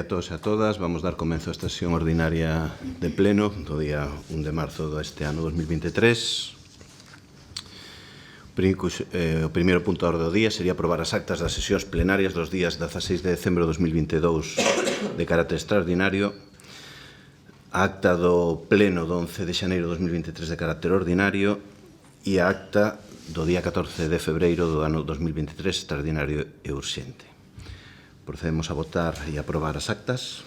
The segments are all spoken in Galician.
a todos e a todas. Vamos dar comezo a esta sesión ordinaria de pleno do día 1 de marzo deste ano 2023. O primeiro punto da orde do día sería aprobar as actas das sesións plenarias dos días 16 de decembro de 2022 de carácter extraordinario, a acta do pleno do 11 de xaneiro de 2023 de carácter ordinario e a acta do día 14 de febreiro do ano 2023 extraordinario e urxente. Procedemos a votar e a aprobar as actas.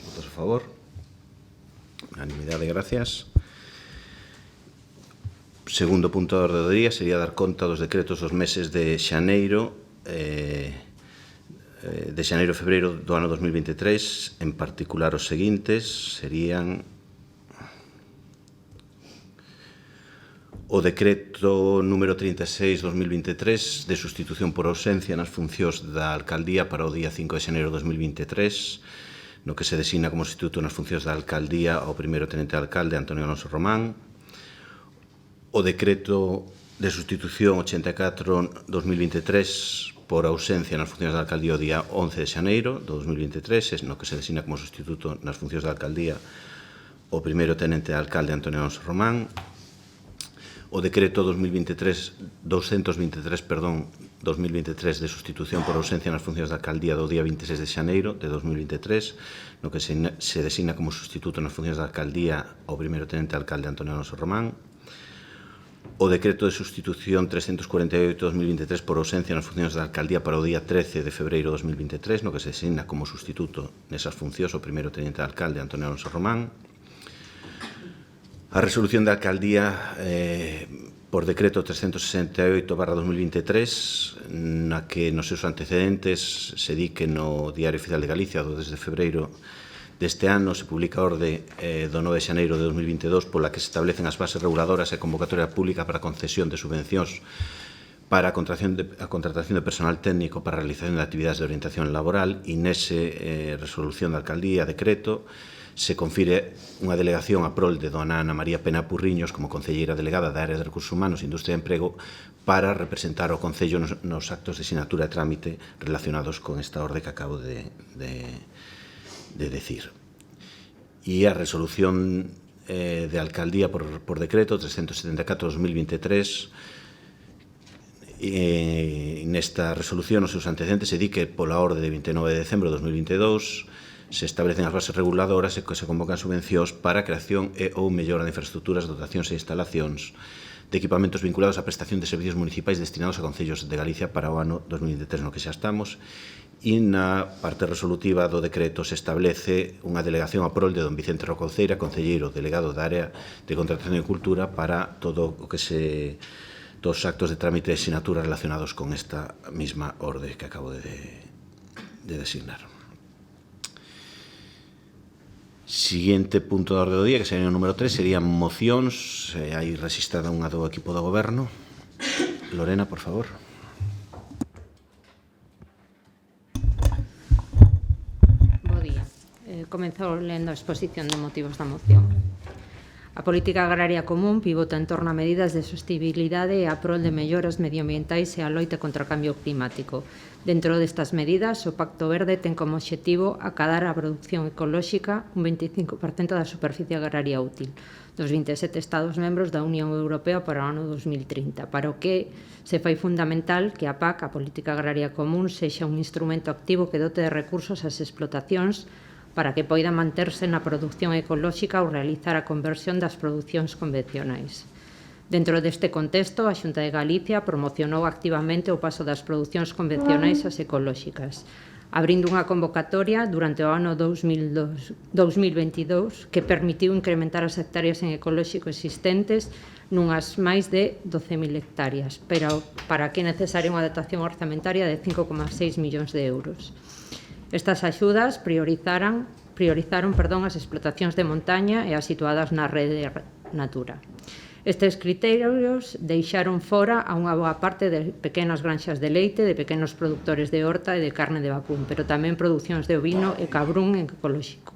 Votos a favor. Unanimidade, gracias. Segundo punto da orde do día sería dar conta dos decretos dos meses de xaneiro e febreiro do ano 2023, en particular os seguintes serían o decreto número 36/2023 de sustitución por ausencia nas funcións da alcaldía para o día 5 de xaneiro de 2023, no que se designa como sustituto nas funcións da alcaldía ao primeiro tenente de alcalde Antonio Alonso Román. O decreto de sustitución 84/2023 por ausencia nas funcións da alcaldía o día 11 de xaneiro de 2023, no que se designa como sustituto nas funcións da alcaldía o primeiro tenente de alcalde Antonio Alonso Román. O decreto 223, 2023 de sustitución por ausencia nas funcións da alcaldía do día 26 de xaneiro de 2023, no que se designa como sustituto nas funcións da alcaldía ao primeiro tenente de alcalde Antonio Alonso Román. O decreto de sustitución 348/2023 por ausencia nas funcións da alcaldía para o día 13 de febreiro de 2023, no que se designa como sustituto nesas funcións o primeiro tenente de alcalde Antonio Alonso Román. A resolución da alcaldía por decreto 368/2023, na que nos seus antecedentes se di que no Diario Oficial de Galicia do 2 de febreiro deste ano se publica a orde do 9 de xaneiro de 2022 pola que se establecen as bases reguladoras e convocatoria pública para a concesión de subvencións para a contratación de personal técnico para a realización de actividades de orientación laboral, e nese resolución da alcaldía, decreto, se confire unha delegación a prol de dona Ana María Pena Purriños como concelleira delegada da Área de Recursos Humanos, Industria e Emprego para representar o Concello nos actos de sinatura e trámite relacionados con esta orde que acabo de decir. E a resolución de alcaldía por decreto 374/2023, nesta resolución os seus antecedentes se di que pola orde de 29 de decembro de 2022 se establecen as bases reguladoras e que se convocan subvencións para a creación e ou mellora de infraestructuras, dotacións e instalacións de equipamentos vinculados á prestación de servicios municipais destinados a concellos de Galicia para o ano 2023, no que xa estamos, e na parte resolutiva do decreto se establece unha delegación a prol de don Vicente Rocouceira, concelleiro delegado da Área de Contratación e Cultura, para todo o que todos os actos de trámite e sinatura relacionados con esta mesma orde que acabo de designar. Siguiente punto da orde do día, que sería o número 3, serían mocións. Hai registrada unha do equipo do goberno. Lorena, por favor. Bo día. Comezou lendo a exposición de motivos da moción. A política agraria común pivota en torno a medidas de sostenibilidade e a prol de melloras medioambientais e a loita contra o cambio climático. Dentro destas medidas, o Pacto Verde ten como obxectivo acadar a produción ecolóxica un 25% da superficie agraria útil dos 27 Estados membros da Unión Europea para o ano 2030, para o que se fai fundamental que a PAC, a Política Agraria Común, sexa un instrumento activo que dote de recursos ás explotacións para que poida manterse na produción ecolóxica ou realizar a conversión das producións convencionais. Dentro deste contexto, a Xunta de Galicia promocionou activamente o paso das producións convencionais ás ecolóxicas, abrindo unha convocatoria durante o ano 2022 que permitiu incrementar as hectáreas en ecolóxico existentes nunhas máis de 12.000 hectáreas, pero para que é necesaria unha dotación orzamentaria de 5,6 millóns de euros. Estas axudas priorizaron as explotacións de montaña e as situadas na rede Natura. Estes criterios deixaron fora a unha boa parte de pequenas granxas de leite, de pequenos produtores de horta e de carne de vacún, pero tamén producións de ovino e cabrún en ecolóxico.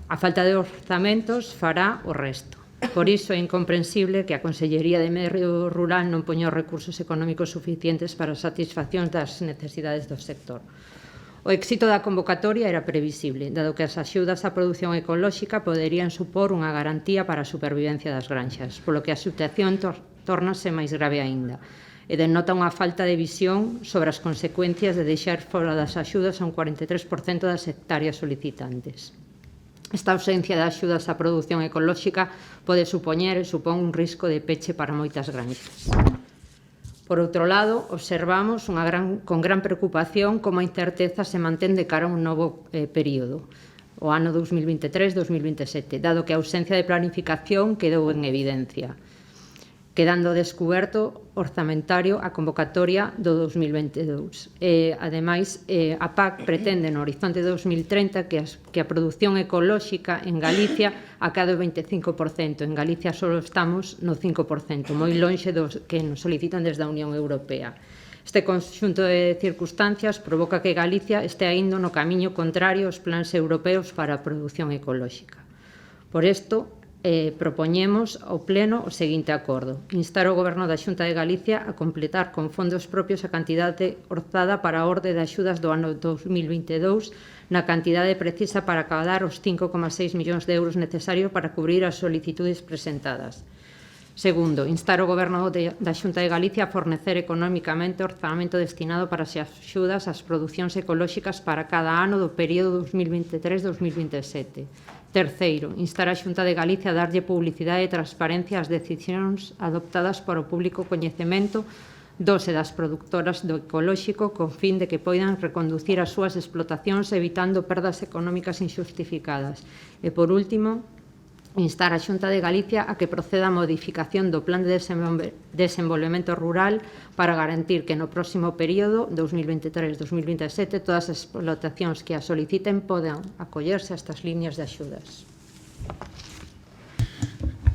A falta de orzamentos fará o resto. Por iso é incomprensible que a Consellería de Medio Rural non poña os recursos económicos suficientes para a satisfacción das necesidades do sector. O éxito da convocatoria era previsible, dado que as axudas á produción ecolóxica poderían supor unha garantía para a supervivencia das granxas, polo que a situación tórnase máis grave aínda e denota unha falta de visión sobre as consecuencias de deixar fora das axudas a un 43% das hectáreas solicitantes. Esta ausencia de axudas á produción ecolóxica pode supoñer e supón un risco de peche para moitas granxas. Por outro lado, observamos con gran preocupación como a incerteza se mantén de cara a un novo período, o ano 2023-2027, dado que a ausencia de planificación quedou en evidencia, quedando descuberto orzamentario a convocatoria do 2022. Ademais, a PAC pretende no horizonte 2030 que a produción ecolóxica en Galicia acade o 25%. En Galicia só estamos no 5%, moi lonxe dos que nos solicitan desde a Unión Europea. Este conxunto de circunstancias provoca que Galicia este indo no camiño contrario aos plans europeos para a produción ecolóxica. Por isto, propoñemos ao Pleno o seguinte acordo: instar o Goberno da Xunta de Galicia a completar con fondos propios a cantidade orzada para a orde de axudas do ano 2022 na cantidade precisa para acadar os 5,6 millóns de euros necesarios para cubrir as solicitudes presentadas. Segundo, instar o Goberno da Xunta de Galicia a fornecer económicamente o orzamento destinado para as axudas ás producións ecolóxicas para cada ano do período 2023-2027. Terceiro, instar a Xunta de Galicia a darlle publicidade e transparencia ás decisións adoptadas para o público coñecemento dos e das produtoras do ecolóxico con fin de que poidan reconducir as súas explotacións evitando perdas económicas injustificadas. E, por último, instar a Xunta de Galicia a que proceda a modificación do Plan de Desenvolvemento Rural para garantir que no próximo período, 2023-2027, todas as explotacións que a soliciten podan acollerse a estas líneas de axudas.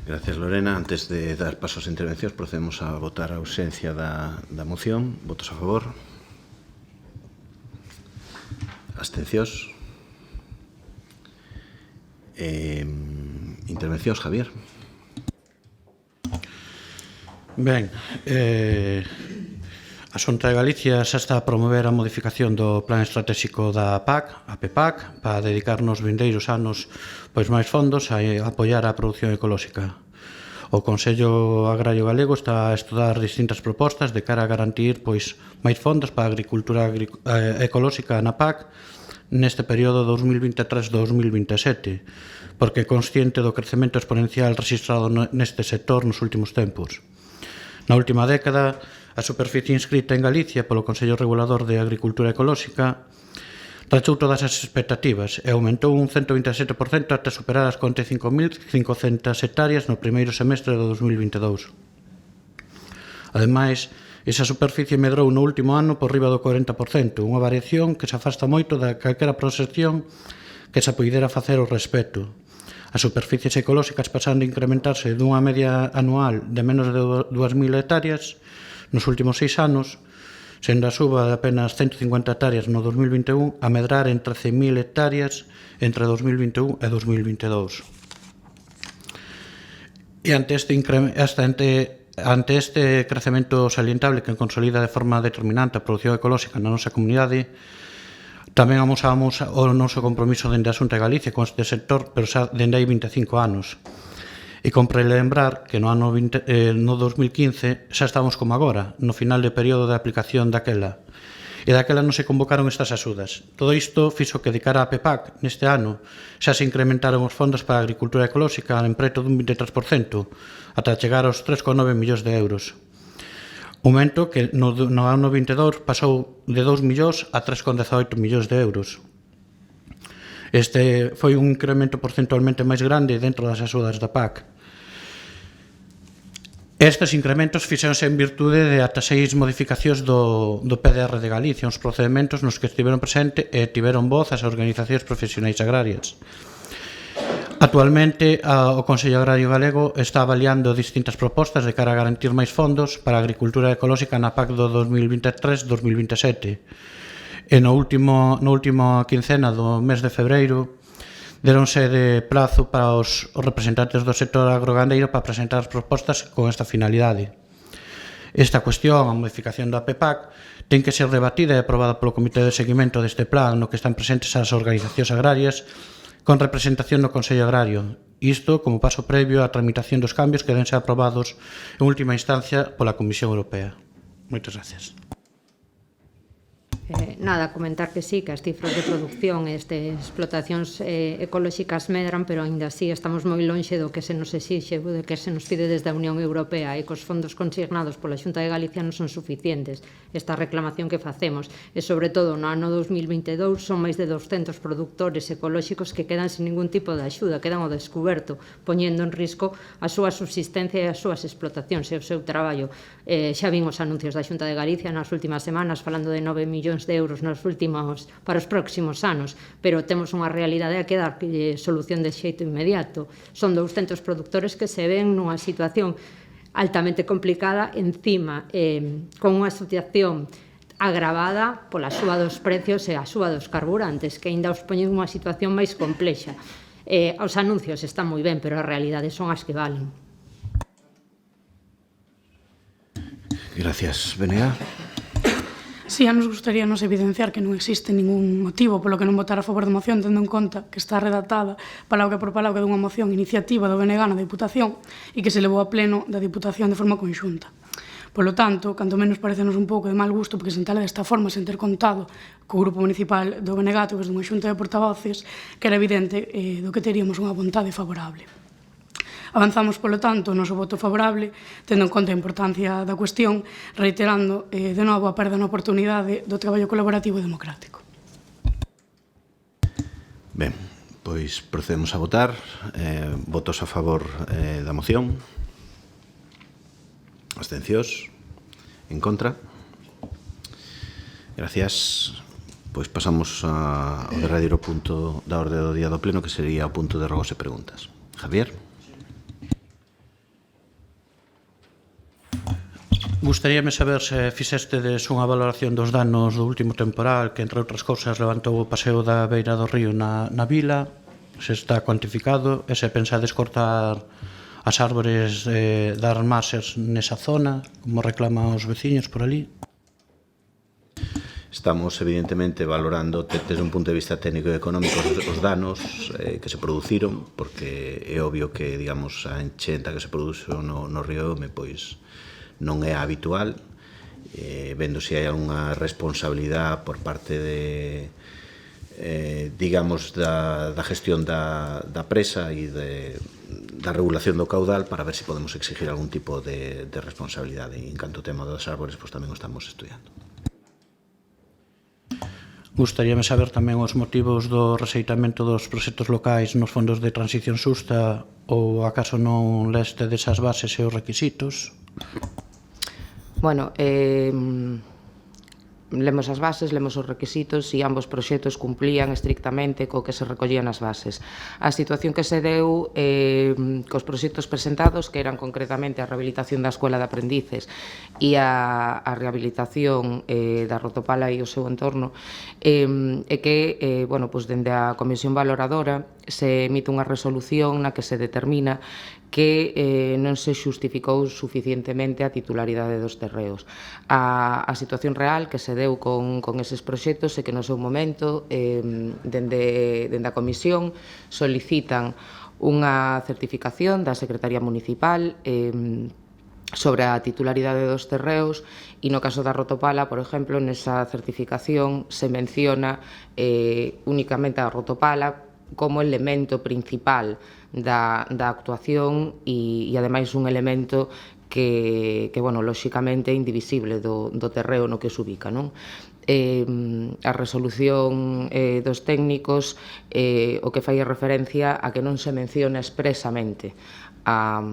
Gracias, Lorena. Antes de dar pasos a intervencións, procedemos a votar a ausencia da moción. Votos a favor? Abstencións? Intervencións, Javier. Ben, a Xunta de Galicia xa está a promover a modificación do Plan Estratégico da PAC, a PEPAC, para dedicar nos vindeiros anos máis fondos a apoiar a produción ecolóxica. O Consello Agrario Galego está a estudar distintas propostas de cara a garantir máis fondos para a agricultura ecolóxica na PAC neste período 2023-2027, porque é consciente do crecemento exponencial registrado neste sector nos últimos tempos. Na última década, a superficie inscrita en Galicia polo Consello Regulador de Agricultura Ecolóxica rachou todas as expectativas e aumentou un 127% ata superar as 45.500 hectáreas no primeiro semestre do 2022. Ademais, esa superficie medrou no último ano por riba do 40%, unha variación que se afasta moito da calquera proxección que se poidera facer ao respecto. As superficies ecolóxicas pasan de incrementarse dunha media anual de menos de 2.000 hectáreas nos últimos 6 anos, sendo a suba de apenas 150 hectáreas no 2021 a medrar en 13.000 hectáreas entre 2021 e 2022. E ante este crecemento salientable que consolida de forma determinante a produción ecolóxica na nosa comunidade, tamén amosamos o noso compromiso dende a Xunta de Galicia con este sector, pero xa dende hai 25 anos. E compre lembrar que no 2015 xa estamos como agora, no final de período de aplicación daquela. E daquela non se convocaron estas axudas. Todo isto fixo que de cara a PEPAC neste ano xa se incrementaron os fondos para a agricultura ecolóxica en preto dun 23%, ata chegar aos 3,9 millóns de euros. Aumento que no ano 22 pasou de 2 millóns a 3,18 millóns de euros. Este foi un incremento porcentualmente máis grande dentro das axudas da PAC. Estes incrementos fixeronse en virtude de ata 6 modificacións do PDR de Galicia, uns procedementos nos que estiveron presente e tiveron voz as organizacións profesionais agrarias. Actualmente, o Consello Agrario Galego está avaliando distintas propostas de cara a garantir máis fondos para a agricultura ecolóxica na PAC do 2023-2027. E no último quincena do mes de febreiro, deronse de prazo para os representantes do sector agrogandeiro para presentar as propostas con esta finalidade. Esta cuestión, a modificación da PEPAC, ten que ser debatida e aprobada polo Comité de Seguimento deste plan no que están presentes as organizacións agrarias con representación no Consello Agrario. Isto como paso previo á tramitación dos cambios que deben ser aprobados en última instancia pola Comisión Europea. Moitas gracias. Nada, comentar que sí, que as cifras de producción e de explotacións ecolóxicas medran, pero aínda así estamos moi lonxe do que se nos exixe, do que se nos pide desde a Unión Europea, e que os fondos consignados pola Xunta de Galicia non son suficientes. Esta reclamación que facemos, e sobre todo no ano 2022, son máis de 200 productores ecolóxicos que quedan sin ningún tipo de axuda, quedan ao descuberto, poñendo en risco a súa subsistencia e as súas explotacións e o seu traballo. Xa vin os anuncios da Xunta de Galicia nas últimas semanas falando de 9 millóns de euros para os próximos anos, pero temos unha realidade a que dar solución de xeito inmediato. Son 200 productores que se ven nunha situación altamente complicada, encima con unha situación agravada pola suba dos precios e a suba dos carburantes, que aínda os poñen nunha situación máis complexa. Os anuncios están moi ben, pero as realidades son as que valen. Gracias, Benea. Sí, a nos gustaría nos evidenciar que non existe ningún motivo polo que non votar a favor da moción, tendo en conta que está redactada palabra por palabra dunha moción iniciativa do BNG na Diputación e que se levou a pleno da Diputación de forma conxunta. Polo tanto, canto menos parecenos un pouco de mal gusto presentala desta forma sen ter contado co Grupo Municipal do BNG a través dunha xunta de portavoces, que era evidente do que teríamos unha vontade favorable. Avanzamos, polo tanto, o noso voto favorable, tendo en conta a importancia da cuestión, reiterando de novo a perda na oportunidade do traballo colaborativo e democrático. Ben, pois procedemos a votar. Votos a favor da moción. Abstencións. En contra. Gracias. Pois pasamos ao derradeiro punto da orde do día do pleno, que sería o punto de rogos e preguntas. Javier. Gustaríame saber se fixestedes unha valoración dos danos do último temporal que, entre outras cousas, levantou o paseo da beira do río na vila, se está cuantificado, e se pensades cortar as árbores das máses nesa zona, como reclaman os veciños por ali. Estamos, evidentemente, valorando desde un punto de vista técnico e económico os danos que se produciron, porque é obvio que, digamos, a enchenta que se produxo no río Ome, pois non é habitual, vendo se hai unha responsabilidade por parte de, digamos, da gestión da presa e da regulación do caudal, para ver se podemos exigir algún tipo de responsabilidade. E en canto ao tema das árbores, pois tamén o estamos estudiando. Gustaríame saber tamén os motivos do rexeitamento dos proxectos locais nos fondos de transición xusta, ou acaso non leste desas bases e os requisitos? Bueno, lemos as bases, lemos os requisitos e ambos proxectos cumplían estrictamente co que se recollían nas bases. A situación que se deu cos proxectos presentados, que eran concretamente a rehabilitación da Escola de Aprendices e a rehabilitación da Rotopala e o seu entorno, é que, bueno, pois, dende a Comisión Valoradora se emite unha resolución na que se determina que non se xustificou suficientemente a titularidade dos terreos. A situación real que se deu con eses proxectos é que no seu momento, dende a Comisión, solicitan unha certificación da Secretaría Municipal sobre a titularidade dos terreos, e no caso da Rotopala, por exemplo, nesa certificación se menciona únicamente a Rotopala como elemento principal da actuación e ademais un elemento que bueno, lóxicamente é indivisible do terreo no que se ubica, non? A resolución dos técnicos o que fai referencia a que non se menciona expresamente a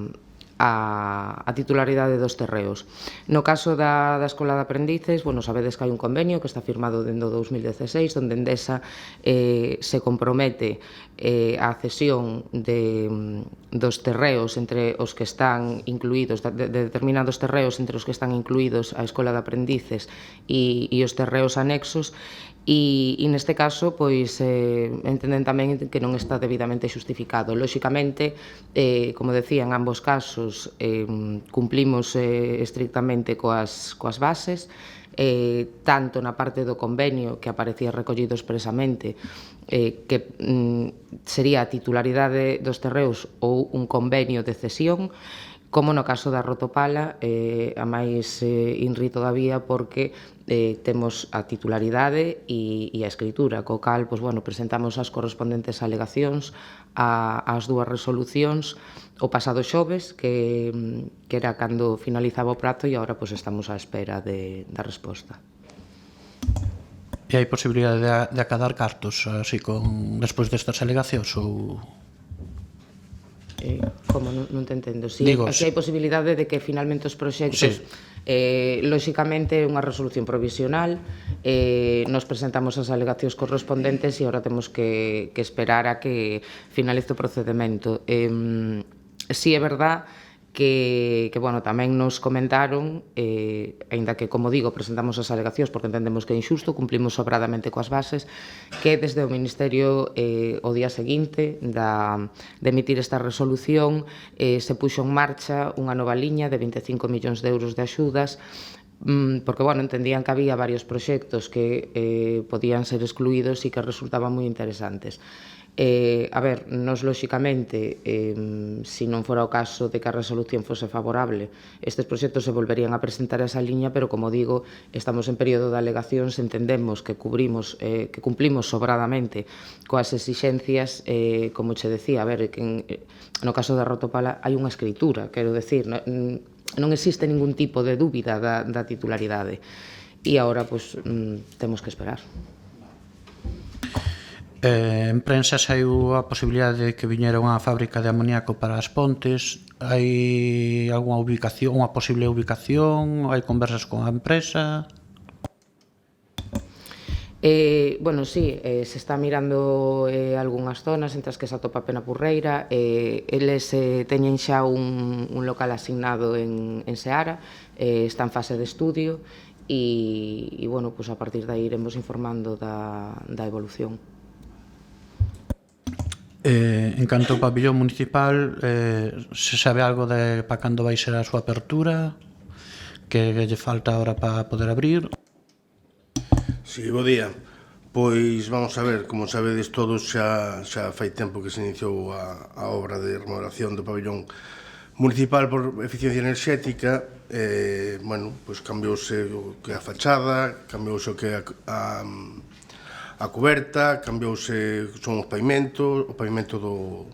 titularidade dos terreos. No caso da Escola de Aprendices, bueno, sabedes que hai un convenio que está firmado dende o 2016, onde Endesa se compromete a cesión dos terreos entre os que están incluídos, de determinados terreos entre os que están incluídos a Escola de Aprendices e os terreos anexos, e neste caso, pois, entenden tamén que non está debidamente xustificado. Lóxicamente, como decía, en ambos casos, recursos cumplimos estrictamente coas bases, tanto na parte do convenio que aparecía recollido expresamente que sería a titularidade dos terreos ou un convenio de cesión, como no caso da Rotopala, a máis inri todavía porque temos a titularidade e a escritura, co cal presentamos as correspondentes alegacións ás dúas resolucións o pasado xoves, que era cando finalizaba o prazo, e agora estamos á espera da resposta. E hai posibilidade de acadar cartos así despois destas alegacións ou... Como non te entendo? Si, Digo, aquí hai posibilidade de que finalmente os proxectos lóxicamente unha resolución provisional, nos presentamos as alegacións correspondentes e agora temos que esperar a que finalice o procedimento. Si é verdad que tamén nos comentaron, aínda que, como digo, presentamos as alegacións porque entendemos que é injusto, cumplimos sobradamente coas bases, que desde o Ministerio o día seguinte de emitir esta resolución se puxo en marcha unha nova liña de 25 millóns de euros de axudas, porque, entendían que había varios proxectos que podían ser excluídos e que resultaban moi interesantes. Nos lóxicamente, se non fora o caso de que a resolución fose favorable, estes proxectos se volverían a presentar a esa liña, pero, como digo, estamos en período de alegacións, entendemos que cumplimos sobradamente coas exixencias, como che decía, que no caso da Rotopala hai unha escritura, quero decir, non existe ningún tipo de dúbida da titularidade, e agora, temos que esperar. En prensa saiu a posibilidade de que viñera unha fábrica de amoníaco para as Pontes. Hai algunha ubicación, unha posible ubicación? Hai conversas con a empresa? Sí, se está mirando algunhas zonas entre as que se atopa Penapurreira. Eles teñen xa un local asignado en Seara, está en fase de estudio e a partir de aí iremos informando da evolución. En canto ao pabillón municipal, se sabe algo de para cando vai ser a súa apertura, que lle falta ahora para poder abrir? Si, bo día. Pois vamos a ver, como sabedes todos, xa fai tempo que se iniciou a obra de remodelación do pabillón municipal por eficiencia enerxética. Cambiouse o que a fachada, cambiouse o que a cuberta, cambiouse son os pavimentos, o pavimento do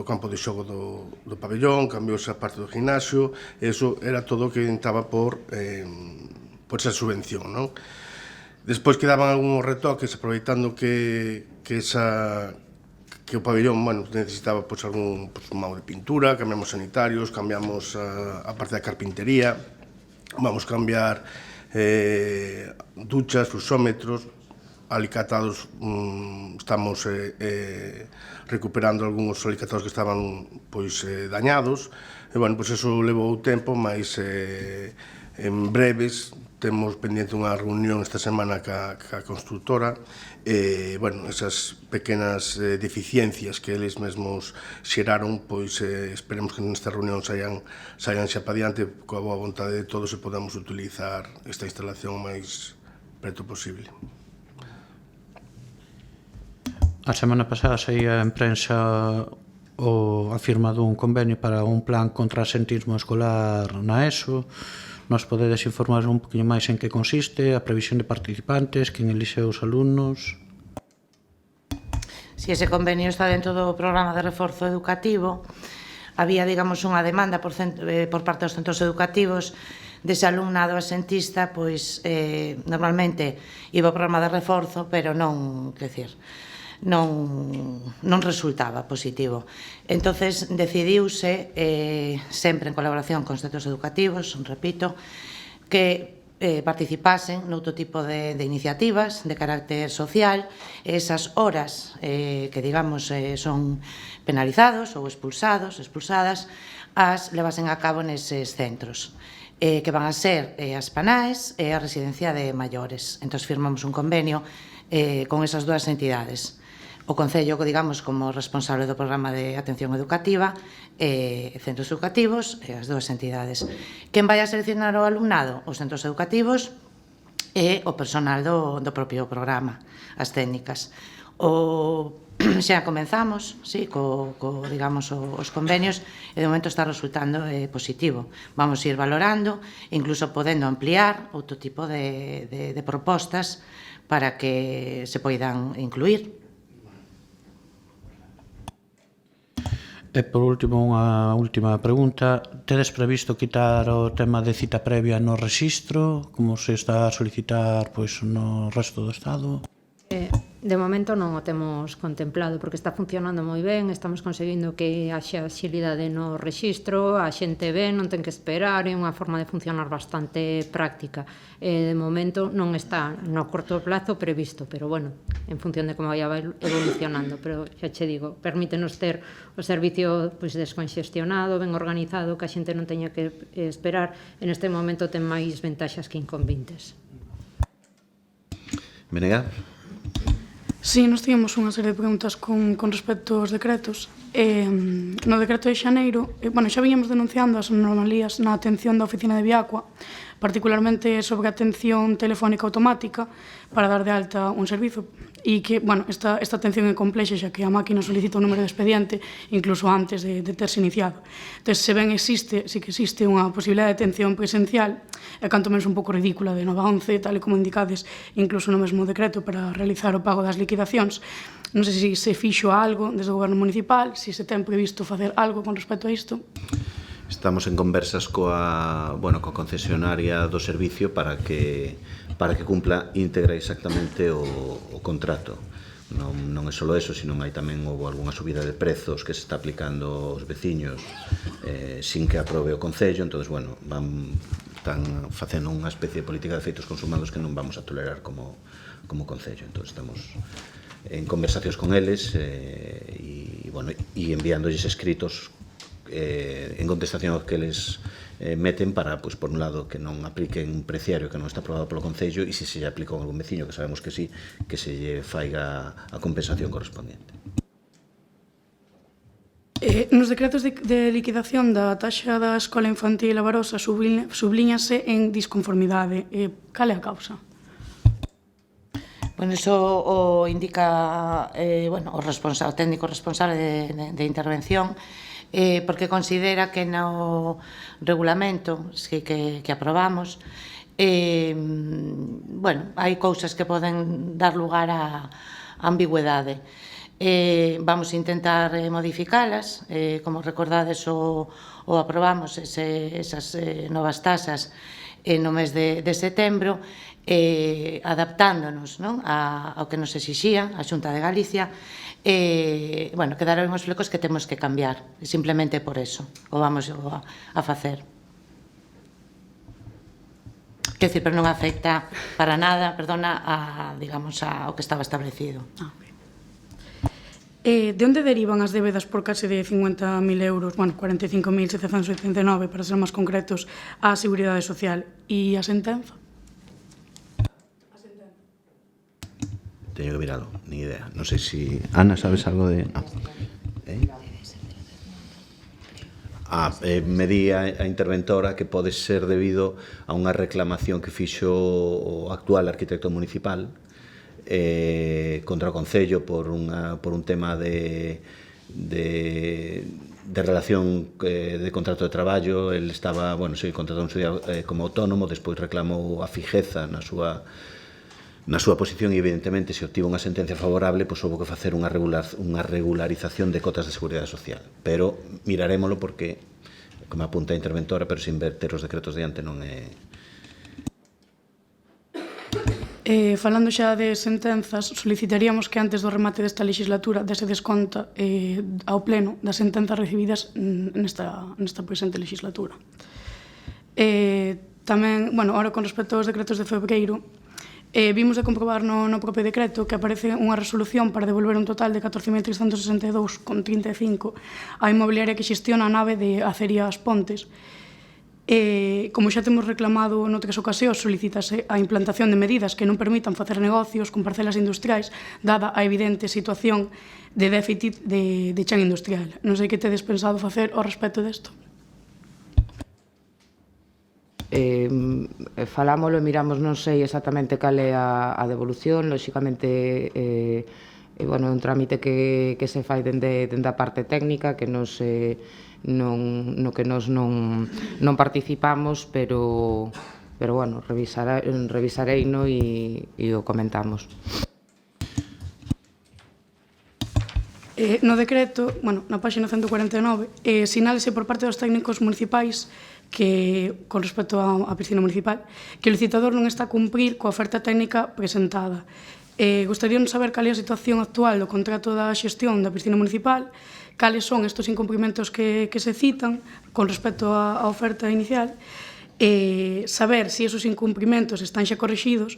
campo de xogo do pabellón, cambiouse a parte do gimnasio, eso era todo o que entraba por esa subvención, non? Despois quedaban algúns retoques, aproveitando que o pabellón necesitaba algún mau de pintura, cambiamos sanitarios, cambiamos a parte da carpintería, vamos cambiar duchas, fluxómetros, alicatados, estamos recuperando algúns alicatados que estaban dañados, e eso levou tempo, mas en breves temos pendiente unha reunión esta semana ca constructora, esas pequenas deficiencias que eles mesmos xeraron, esperemos que nesta reunión saian xa pa diante, coa boa vontade de todos, e podamos utilizar esta instalación o máis preto posible. A semana pasada saía en prensa a firma dun convenio para un plan contra o absentismo escolar na ESO. Nos podedes informar un poquinho máis en que consiste, a previsión de participantes, quen elixe os alumnos? Si ese convenio está dentro do programa de reforzo educativo, había, digamos, unha demanda por parte dos centros educativos dese alumnado asentista, normalmente iba ao programa de reforzo, pero non resultaba positivo. Entonces decidiuse, sempre en colaboración con centros educativos, repito, que participasen noutro tipo de iniciativas de carácter social. Esas horas que, digamos, son penalizados ou expulsadas, as levasen a cabo neses centros, que van a ser as PANAES e a Residencia de Maiores. Entón, firmamos un convenio con esas dúas entidades. o Concello, digamos, como responsable do programa de atención educativa, centros educativos e as dúas entidades. Quen vai a seleccionar o alumnado? Os centros educativos e o personal do propio programa, as técnicas. Xa comenzamos, sí, digamos, os convenios, e de momento está resultando positivo. Vamos ir valorando, incluso podendo ampliar outro tipo de propostas para que se poidan incluir. E por último, unha última pregunta. Tedes previsto quitar o tema de cita previa no rexistro, como se está a solicitar no resto do Estado? De momento non o temos contemplado porque está funcionando moi ben, estamos conseguindo que haxa axilidade no rexistro, a xente ven, non ten que esperar, é unha forma de funcionar bastante práctica. De momento non está no corto plazo previsto, pero bueno, en función de como vai evolucionando, pero xa che digo, permítenos ter o servicio desconxestionado, ben organizado, que a xente non teña que esperar, en este momento ten máis ventaxas que inconvenientes. Menega? Sí, nos tínhamos unha serie de preguntas con respecto aos decretos. No decreto de xaneiro, xa viñamos denunciando as anomalías na atención da oficina de Viacua, particularmente sobre a atención telefónica automática para dar de alta un servizo, e que, esta atención é complexa xa que a máquina solicita un número de expediente incluso antes de terse iniciado. Entón, se ben sí que existe unha posibilidade de atención presencial, é canto menos un pouco ridícula de 9 a 11, tal e como indicades incluso no mesmo decreto para realizar o pago das liquidacións. Non sei se se fixo algo desde o goberno municipal, se se ten previsto facer algo con respecto a isto. Estamos en conversas coa concesionaria do servicio para que cumpla íntegra exactamente o contrato. Non é só eso, sino hai tamén algunha subida de prezos que se está aplicando aos veciños sin que aprobe o Concello, entón, están facendo unha especie de política de efeitos consumados que non vamos a tolerar como Concello. Entón, estamos en conversacións con eles e enviándoles escritos en contestación aos que eles meten para, por un lado, que non apliquen un preciario que non está aprobado polo Concello e se lle aplica a algún veciño, que sabemos que sí, que se lle faiga a compensación correspondiente. Nos decretos de liquidación da taxa da escola infantil a Barosa sublíñase en disconformidade. Cal é a causa? Iso o indica o técnico responsable de intervención, porque considera que no regulamento que aprobamos hai cousas que poden dar lugar a ambigüedade. Vamos a intentar modificalas, como recordades o aprobamos esas novas tasas no mes de setembro, adaptándonos ao que nos exixía a Xunta de Galicia. Quedaron os flecos que temos que cambiar, simplemente por eso o vamos a facer. Quer dicir, pero non afecta para nada, ao que estaba establecido. De onde derivan as débedas por case de 50.000 euros, 45.789 para ser máis concretos, á Seguridade Social e a sentenza? Teño que miralo, ni idea. Non sei se... Ana, sabes algo de... No. Me di a interventora que pode ser debido a unha reclamación que fixo o actual arquitecto municipal contra o Concello por un tema de relación de contrato de traballo. El estaba, contratado como autónomo, despois reclamou a fijeza na súa posición e, evidentemente, se obtivo unha sentencia favorable, houve que facer unha regularización de cotas de seguridade social. Pero mirarémolo porque, como apunta a interventora, pero sin ver ter os decretos diante non é... Falando xa de sentenzas, solicitaríamos que antes do remate desta legislatura dese desconta ao pleno das sentenzas recibidas nesta presente legislatura. Tamén, agora con respecto aos decretos de febreiro, vimos de comprobar no propio decreto que aparece unha resolución para devolver un total de 14.362,35 á inmobiliaria que xestiona a nave de Acería As Pontes. Como xa temos reclamado noutras ocasións, solicítase a implantación de medidas que non permitan facer negocios con parcelas industriais, dada a evidente situación de déficit de chan industrial. Non sei que tedes pensado facer ao respecto desto. Falámoslo e miramos, non sei exactamente cal é a devolución, lóxicamente bueno, é un trámite que se fai dende a parte técnica, que no que nos non participamos, pero bueno, revisareino e o comentamos. No decreto, bueno, na página 149, sinálese por parte dos técnicos municipais que, con respecto á piscina municipal, que o licitador non está a cumprir coa oferta técnica presentada. Gostaríamos saber cal é a situación actual do contrato da xestión da piscina municipal, cales son estes incumprimentos que se citan con respecto á oferta inicial, saber se esos incumprimentos están xa corrixidos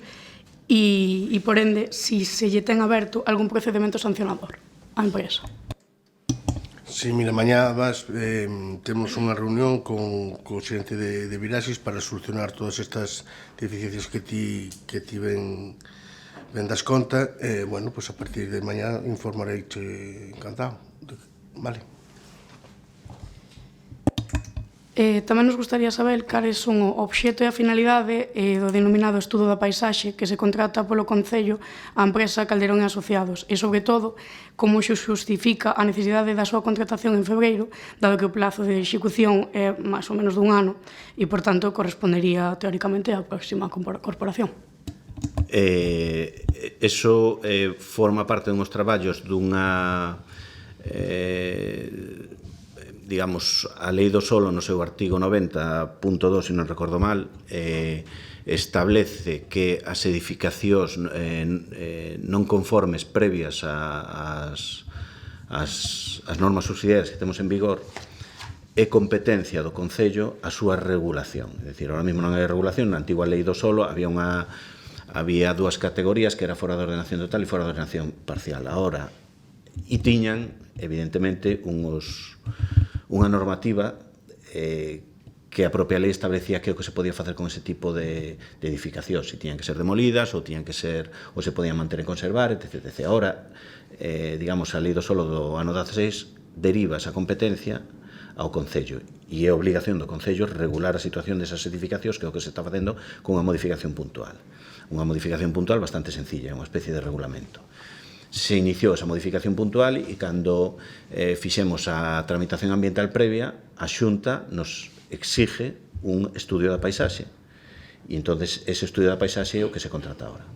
e, por ende, se lle ten aberto algún procedimento sancionador á empresa. Sí, mira, mañá temos unha reunión co xerente de Viraxis para solucionar todas estas deficiencias que ti ben das conta. Bueno, pois a partir de mañá informarei-te encantado. Vale. Tamén nos gustaría saber cales son o obxecto e a finalidade do denominado estudo da paisaxe que se contrata polo Concello á empresa Calderón e Asociados e, sobre todo, como se justifica a necesidade da súa contratación en febreiro, dado que o plazo de execución é máis ou menos dun ano e, por tanto, correspondería teóricamente á próxima corporación. Eso forma parte dos traballos dunha digamos, a Lei do Solo no seu artigo 90.2, se non recordo mal, establece que as edificacións non conformes previas ás normas subsidiarias que temos en vigor é competencia do Concello a súa regulación. É dicir, ahora mesmo non hai regulación, na antigua Lei do Solo había dúas categorías que era fora de ordenación total e fora de ordenación parcial. Ahora, e tiñan, evidentemente, unha normativa que a propia lei establecía que o que se podía facer con ese tipo de edificacións, se tiñan que ser demolidas ou tiñan que ser, ou se podían manter en conservar, etc. Ahora, digamos, a Lei do Solo do ano 16 deriva esa competencia ao Concello e é obligación do Concello regular a situación desas edificacións, que é o que se está facendo con unha modificación puntual. Unha modificación puntual bastante sencilla, unha especie de regulamento. Se iniciou esa modificación puntual e cando fixemos a tramitación ambiental previa, a Xunta nos exige un estudio da paisaxe e entonces ese estudio da paisaxe é o que se contrata ahora.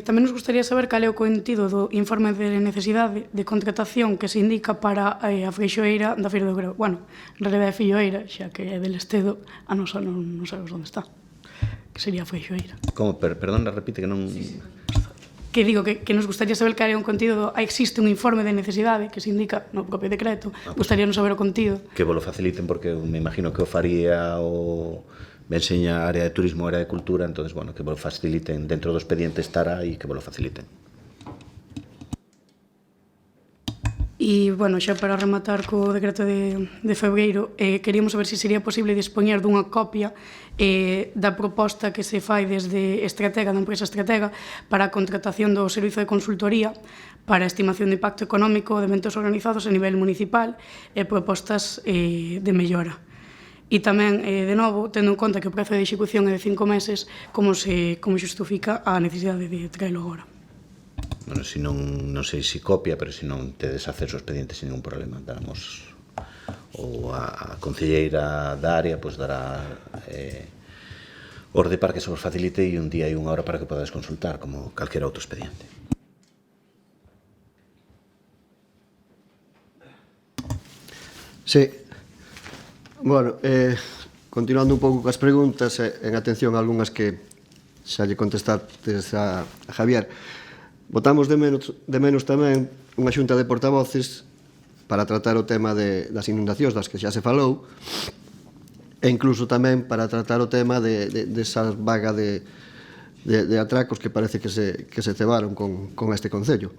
Tamén nos gustaría saber cal é o contido do informe de necesidade de contratación que se indica para a freixoeira da Feira do Greo. Bueno, en realidad é filloeira, xa que é del Estedo, a nosa non sabemos onde está, que sería a freixoeira. Como? Perdón, repite que non... Que digo, que nos gustaría saber cal é o contido do... Existe un informe de necesidade que se indica no propio decreto, gustaríanos saber o contido. Que vos lo faciliten, porque me imagino que o faría o... me enseña a área de turismo, a área de cultura, entonces, bueno, que vos lo faciliten, dentro do expediente estará e que vos lo faciliten. E, bueno, xa para rematar co decreto de febreiro, queríamos saber se sería posible dispoñer dunha copia da proposta que se fai desde Estratega, da empresa Estratega, para a contratación do servizo de consultoría para a estimación de impacto económico de eventos organizados a nivel municipal e propostas de mellora. E tamén, de novo, tendo en conta que o prazo de execución é de 5 meses, como xustifica a necesidade de traelo agora. Bueno, se non sei se copia, pero se non tedes acceso ao expediente sin ningún problema, daremos, ou a concelleira da área pois dará orde para que se vos facilite e un día e unha hora para que podades consultar, como calquera outro expediente. Sí. Bueno, continuando un pouco coas preguntas, en atención a algunhas que xa lle contestastes a Javier. Votamos de menos tamén unha xunta de portavoces para tratar o tema das inundacións das que xa se falou e incluso tamén para tratar o tema desa vaga de atracos que parece que se cebaron con este Concello.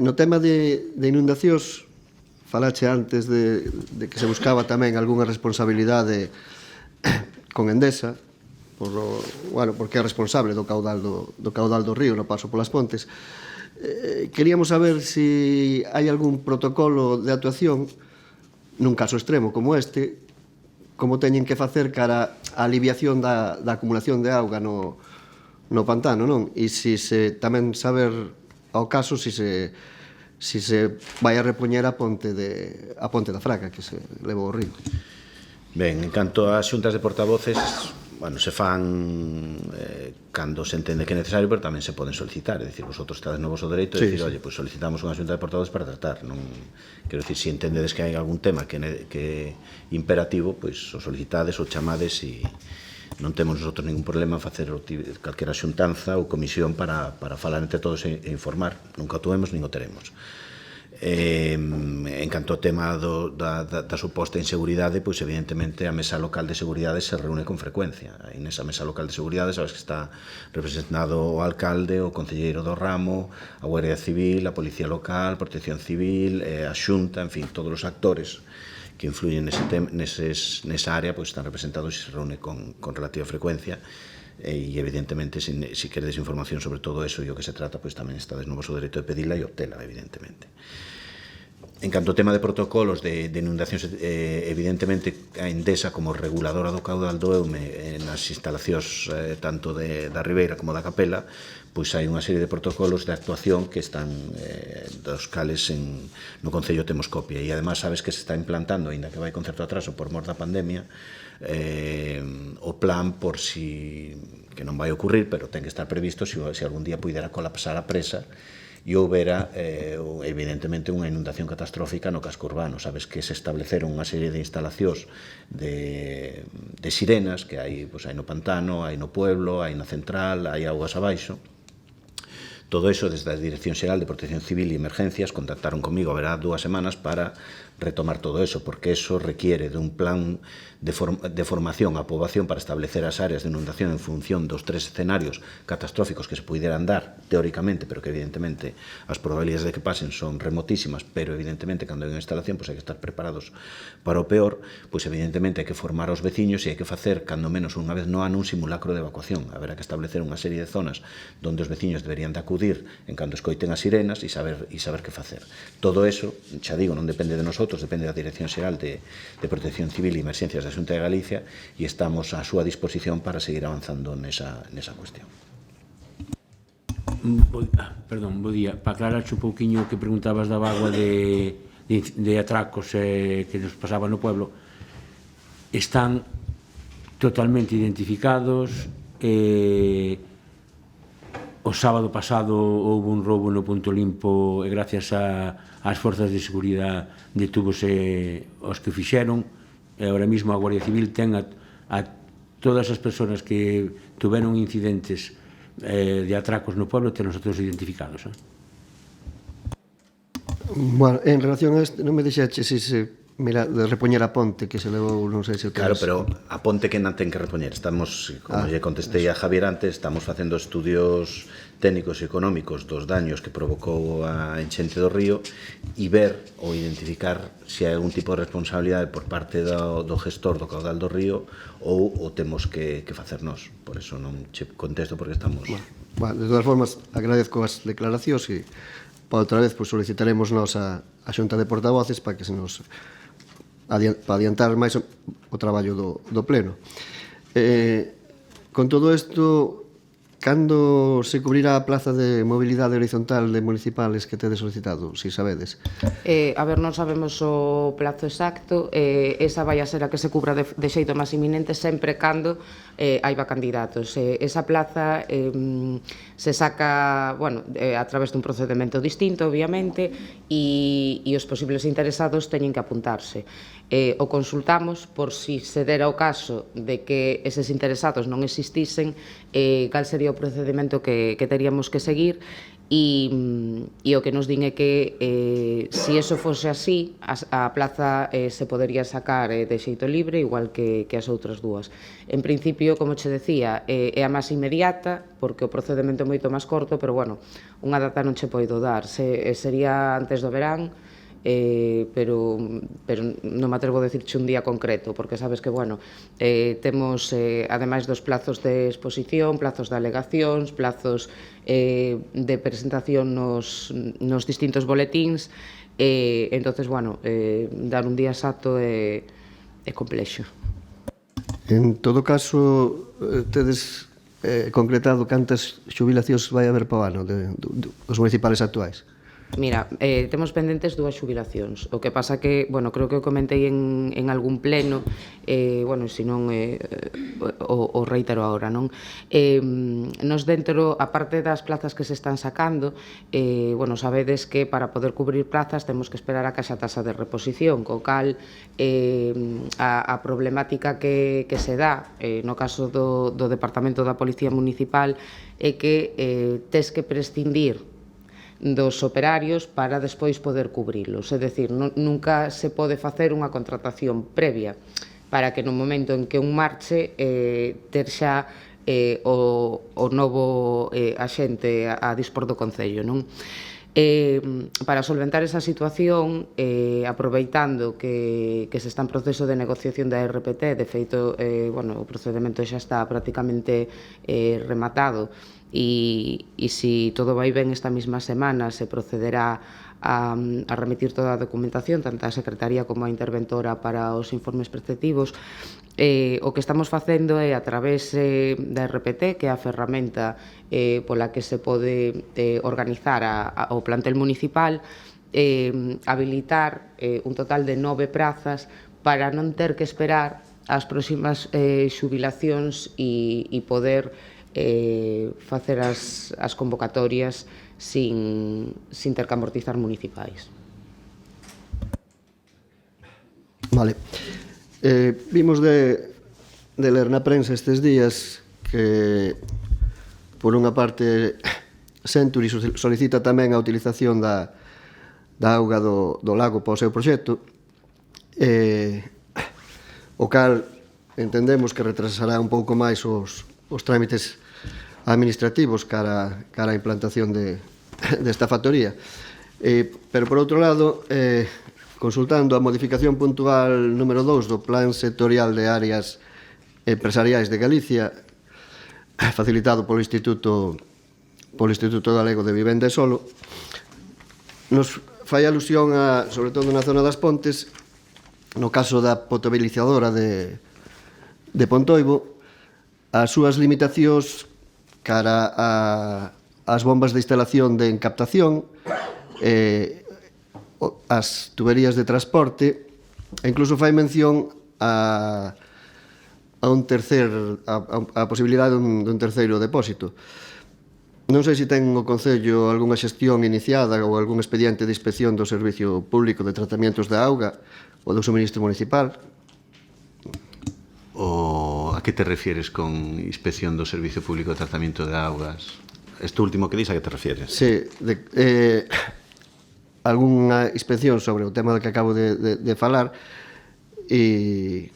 No tema de inundacións falache antes de que se buscaba tamén algunha responsabilidade con Endesa, porque é responsable do caudal do río no paso polas Pontes. Queríamos saber se hai algún protocolo de actuación nun caso extremo como este, como teñen que facer cara á aliviación da acumulación de auga no pantano, non? E se tamén saber ao caso se vai a repoñer a ponte da Fraca que se levou ao río. Ben, en canto ás xuntas de portavoces, se fan cando se entende que é necesario, pero tamén se poden solicitar, é dicir, vosotros estades no voso dereito de dicir, oye, pois solicitamos unha xunta de portavoces para tratar, non, quero dicir, se entendedes que hai algún tema que é imperativo, pois o solicitades ou chamades e non temos nosotros ningún problema en facer calquera xuntanza ou comisión para falar entre todos e informar, nunca o tuemos nin o teremos. En canto ao tema da suposta inseguridade, pois evidentemente a Mesa Local de Seguridade se reúne con frecuencia. E nesa Mesa Local de Seguridade sabes que está representado o alcalde, o concelleiro do ramo, a Guardia Civil, a Policía Local, Protección Civil, a Xunta, en fin, todos os actores que influyen nesa área, pois están representados e se reúne con relativa frecuencia. E evidentemente, se queredes información sobre todo eso e o que se trata, pois tamén estades no voso dereito de pedila e obtela, evidentemente. En canto ao tema de protocolos de inundacións, evidentemente a Endesa como reguladora do caudal do Eume nas instalacións tanto da Ribeira como da Capela, pois hai unha serie de protocolos de actuación que están dos cales no Concello temos copia e además sabes que se está implantando, aínda que vai con certo atraso por mor da pandemia, o plan por si que non vai ocurrir, pero ten que estar previsto se algún día puidera colapsar a presa e houbera, evidentemente, unha inundación catastrófica no casco urbano. Sabes que se estableceron unha serie de instalacións de sirenas que hai no pantano, hai no pueblo, hai na central, hai augas abaixo. Todo eso, desde a Dirección Xeral de Protección Civil e Emergencias, contactaron comigo haberá 2 semanas para retomar todo eso, porque eso requiere de un plan de formación á poboación para establecer as áreas de inundación en función dos 3 escenarios catastróficos que se puderan dar, teóricamente, pero que evidentemente as probabilidades de que pasen son remotísimas, pero evidentemente, cando hai unha instalación, hai que estar preparados para o peor, pois evidentemente hai que formar aos veciños e hai que facer, cando menos unha vez no ano, un simulacro de evacuación. Haberá que establecer unha serie de zonas onde os veciños deberían de acudir en cando escoiten as sirenas e saber que facer. Todo eso, xa digo, non depende de nosotros, depende da Dirección Xeral de Protección Civil e Emerxencias da Xunta de Galicia e estamos á súa disposición para seguir avanzando nesa cuestión. Perdón, bo día. Para aclarar un pouquiño que preguntabas da vaga de atracos que nos pasaba no pueblo, están totalmente identificados. O sábado pasado houve un roubo no Punto Limpo e gracias ás forzas de seguridade detúvose os que fixeron e agora mesmo a Guardia Civil ten a todas as persoas que tuveron incidentes de atracos no pueblo ten os todos identificados. Bueno, en relación a este, non me deixaxe de repoñer a ponte que se levou, non sei se o Claro, pero a ponte que non ten que repoñer. Estamos, como lle contestei a Javier antes, estamos facendo estudios técnicos e económicos dos daños que provocou a enchente do río e ver ou identificar se hai algún tipo de responsabilidade por parte do gestor do caudal do río ou o temos que facer nós. Por eso non che contesto porque estamos... Bueno, de todas formas, agradezco as declaracións e para outra vez solicitaremos nós a Xunta de Portavoces para que se nos para adiantar máis o traballo do Pleno. Con todo isto, cando se cubrirá a plaza de mobilidade horizontal de municipales que tedes solicitado, se sabedes? A ver, non sabemos o plazo exacto, esa vai a ser a que se cubra de xeito máis inminente sempre cando haiba candidatos. Esa plaza se saca, a través dun procedimento distinto, obviamente, e os posibles interesados teñen que apuntarse. O consultamos por si se dera o caso de que eses interesados non existisen, cal sería o procedimento que teríamos que seguir e o que nos din é que se iso fose así, a plaza se podería sacar de xeito libre, igual que as outras dúas. En principio, como che decía, é a máis inmediata, porque o procedimento é moito máis corto, pero, unha data non che poido dar. Sería antes do verán, pero non me atrevo a decirche un día concreto, porque sabes que, bueno, temos, ademais dos plazos de exposición, plazos de alegacións, plazos de presentación nos distintos boletíns, entonces, bueno, dar un día exacto é complexo. En todo caso, tedes concretado cantas xubilacións vai haber para o ano dos municipales actuais? Mira, temos pendentes 2 xubilacións. O que pasa que, bueno, creo que o comentei en algún pleno, bueno, se non o reitero agora, non? Nos dentro, a parte das plazas que se están sacando, bueno, sabedes que para poder cubrir plazas temos que esperar a que haxa tasa de reposición, co cal a problemática que se dá no caso do Departamento da Policía Municipal é que tes que prescindir dos operarios para despois poder cubrilos. É dicir, nunca se pode facer unha contratación previa para que no momento en que un marche ter xa o novo axente a dispor do Concello, non? Para solventar esa situación, aproveitando que se está en proceso de negociación da RPT, de feito, bueno, o procedimento xa está prácticamente rematado, e se todo vai ben esta mesma semana se procederá a remitir toda a documentación, tanto a Secretaría como a Interventora para os informes preceptivos. O que estamos facendo é, a través da RPT, que é a ferramenta pola que se pode organizar o plantel municipal, habilitar un total de 9 prazas para non ter que esperar as próximas xubilacións e poder facer as convocatorias sin ter que amortizar municipais. Vale. Vimos de ler na prensa estes días que, por unha parte, Century solicita tamén a utilización da auga do lago para o seu proxecto, o cal entendemos que retrasará un pouco máis os trámites administrativos cara a implantación desta factoría. Pero, por outro lado, consultando a modificación puntual número 2 do Plan Sectorial de Áreas Empresariais de Galicia, facilitado polo Instituto Galego de Vivenda e Solo, nos fai alusión, sobre todo na zona das Pontes, no caso da potabilizadora de Pontoibo, as súas limitacións cara ás bombas de instalación de encaptación, as tuberías de transporte, e incluso fai mención a posibilidade dun terceiro depósito. Non sei se ten o Concello algunha xestión iniciada ou algún expediente de inspección do Servicio Público de Tratamientos da Auga ou do Suministro Municipal. A que te refieres con inspección do Servicio Público de Tratamento de Augas? Isto último que dis, a que te refieres? Sí, algunha inspección sobre o tema que acabo de falar, e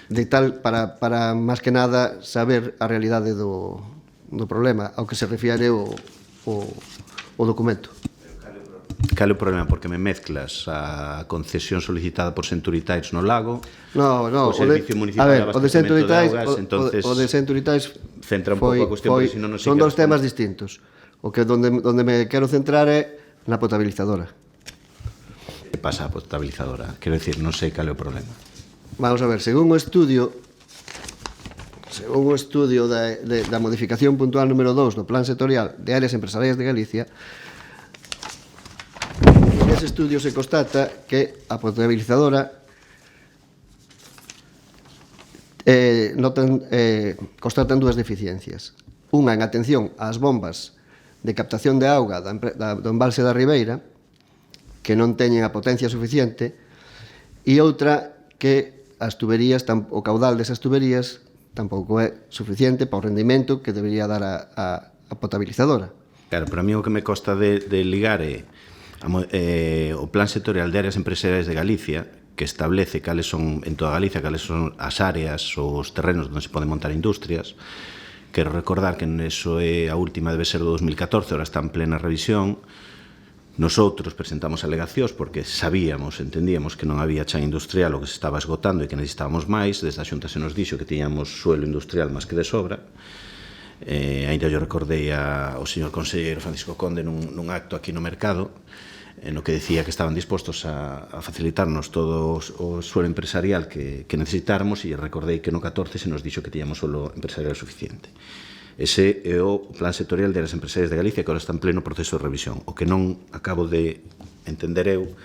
de tal, para máis que nada saber a realidade do problema ao que se refiere o documento. Cal é o problema? Porque me mezclas a concesión solicitada por Century Tiles no lago, o Servicio Municipal de Abastecemento de Augas, entonces o de Century Tiles centra un pouco a cuestión, porque senón non sei. Son dos temas distintos. O que onde me quero centrar é na potabilizadora. Que pasa a potabilizadora? Quero dicir, non sei cal é o problema. Vamos a ver, según o estudio da modificación puntual número 2 do Plan Sectorial de Áreas Empresariais de Galicia, nese estudio se constata que a potabilizadora constatan dúas deficiencias. Unha en atención ás bombas de captación de auga do embalse da Ribeira, que non teñen a potencia suficiente, e outra que as tuberías, o caudal desas tuberías tampouco é suficiente para o rendimento que debería dar a potabilizadora. Claro, pero a mí o que me costa de ligar é o Plan Sectorial de Áreas Empresariais de Galicia, que establece cales son, en toda Galicia, cales son as áreas ou os terrenos onde se poden montar industrias. Quero recordar que eso é a última, debe ser do 2014, ahora está en plena revisión, Nosotros presentamos alegacións porque sabíamos, entendíamos que non había chan industrial o que se estaba esgotando e que necesitábamos máis. Desde a Xunta se nos dixo que tiñamos suelo industrial máis que de sobra. Ainda yo recordei ao señor conselleiro Francisco Conde nun acto aquí no mercado no que decía que estaban dispostos a facilitarnos todo o suelo empresarial que necesitáramos, e recordei que no 14 se nos dixo que tiñamos suelo empresarial suficiente. Ese é o Plan Sectorial de Áreas Empresariais de Galicia, que agora está en pleno proceso de revisión. O que non acabo de entender eu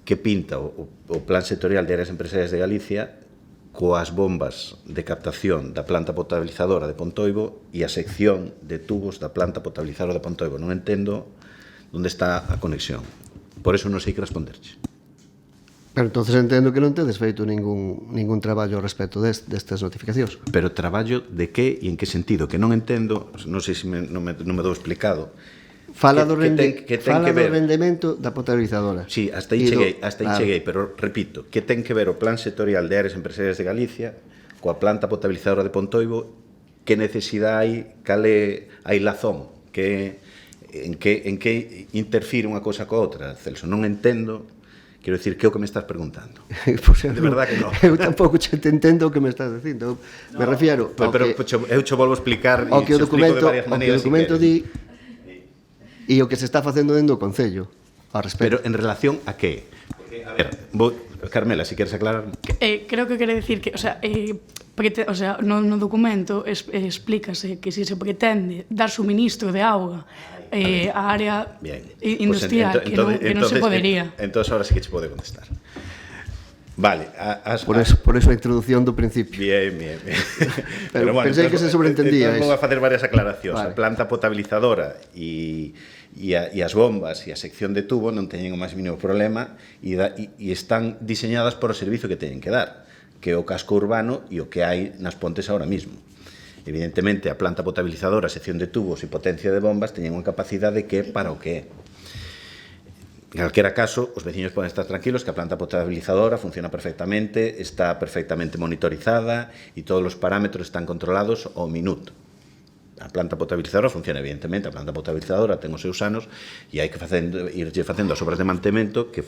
que pinta o Plan Sectorial de Áreas Empresariais de Galicia coas bombas de captación da planta potabilizadora de Pontoibo e a sección de tubos da planta potabilizadora de Pontoibo. Non entendo onde está a conexión. Por eso non sei que responderche. Pero entonces entendo que non tedes feito ningún traballo ao respecto destas notificacións. Pero traballo de que e en que sentido? Que non entendo, non sei se non me dou explicado. Fala do rendemento da potabilizadora. Sí, hasta aí cheguei, pero repito, que ten que ver o Plan Sectorial de Áreas Empresariais de Galicia coa planta potabilizadora de Pontoibo? Que necesidade hai? Cal é a hilazón? En que interfire unha cousa coa outra, Celso? Non entendo. Quero dicir, que é o que me estás preguntando? Pues de verdad que non. Eu tampouco te entendo o que me estás dicindo. Me refiero ao que... eu che volvo a explicar e che explico de varias maneiras. O que o documento di e o que se está facendo dentro do Concello ao respecto. Pero en relación a que? Porque, a ver, Carmela, si queres aclarar... Creo que quere decir que, no documento explícase que se pretende dar suministro de auga a área industrial, que non se podería. Entón, ahora sí que che pode contestar. Vale. Por eso a introducción do principio. Bien. Pero bueno, pensei que se sobreentendía eso. Vou a facer varias aclaracións. Vale. A planta potabilizadora e as bombas e a sección de tubo non teñen o máis mínimo problema e están diseñadas por o servizo que teñen que dar, que é o casco urbano e o que hai nas pontes ahora mismo. Evidentemente, a planta potabilizadora, a sección de tubos e potencia de bombas teñen unha capacidade que é para o que é. En calquera caso, os veciños poden estar tranquilos que a planta potabilizadora funciona perfectamente, está perfectamente monitorizada e todos os parámetros están controlados ao minuto. A planta potabilizadora funciona, evidentemente, a planta potabilizadora ten os seus anos e hai que irlle facendo as obras de mantemento que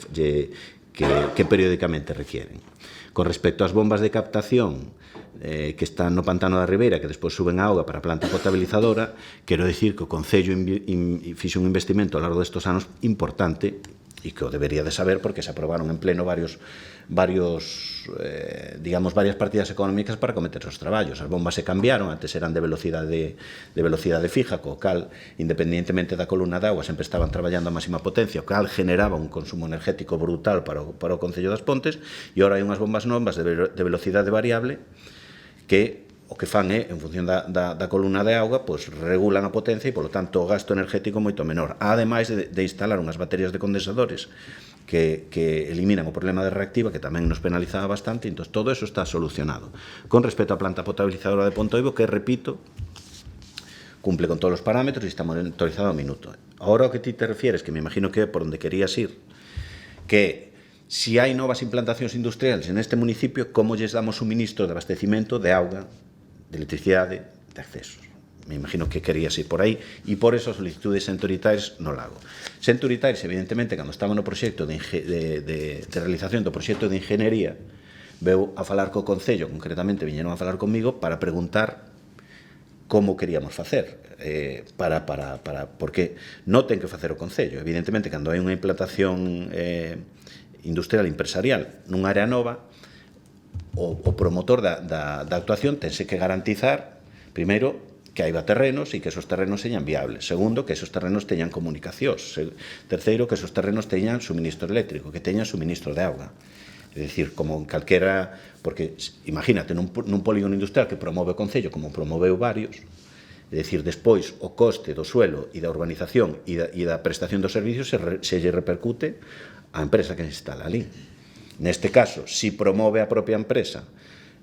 periódicamente requieren. Con respecto ás bombas de captación que están no pantano da Ribeira, que despois suben a auga para a planta potabilizadora, quero dicir que o Concello fixe un investimento ao largo destes anos importante e que o debería de saber porque se aprobaron en pleno varias partidas económicas para cometer os traballos. As bombas se cambiaron, antes eran de velocidade fija, co cal, independentemente da columna de agua, sempre estaban traballando a máxima potencia, o cal generaba un consumo energético brutal para o Concello das Pontes, e agora hai unhas bombas novas de velocidade variable que o que fan é, en función da columna de auga, pois regulan a potencia e, polo tanto, o gasto energético moito menor. Ademais de instalar unhas baterías de condensadores que eliminan o problema de reactiva, que tamén nos penalizaba bastante, entón todo eso está solucionado. Con respecto á planta potabilizadora de Pontoibo, que, repito, cumple con todos os parámetros e está monitorizado ao minuto. Agora, o que ti te refieres, que me imagino que é por onde querías ir, que si hai novas implantacións industriales en este municipio, como lles damos suministro de abastecimento de auga, de electricidade, de accesos. Me imagino que querías ir por aí, e por eso a solicitud de Centuritaires no lago. Centuritaires, evidentemente, cando estaba no proxecto de realización do proxecto de ingeniería, veu a falar co Concello, concretamente viñeron a falar comigo para preguntar como queríamos facer, porque non ten que facer o Concello. Evidentemente, cando hai unha implantación industrial empresarial nunha área nova, o promotor da actuación tense que garantizar, primeiro, que haiba terrenos e que esos terrenos señan viables. Segundo, que esos terrenos teñan comunicacións. Terceiro, que esos terrenos teñan suministro eléctrico, que teñan suministro de auga. É dicir, como en calquera... Porque, imagínate, nun polígono industrial que promove o Concello, como promoveu varios, é dicir, despois, o coste do suelo e da urbanización e da prestación dos servicios se lle repercute á empresa que se instala ali. Neste caso, si promove a propia empresa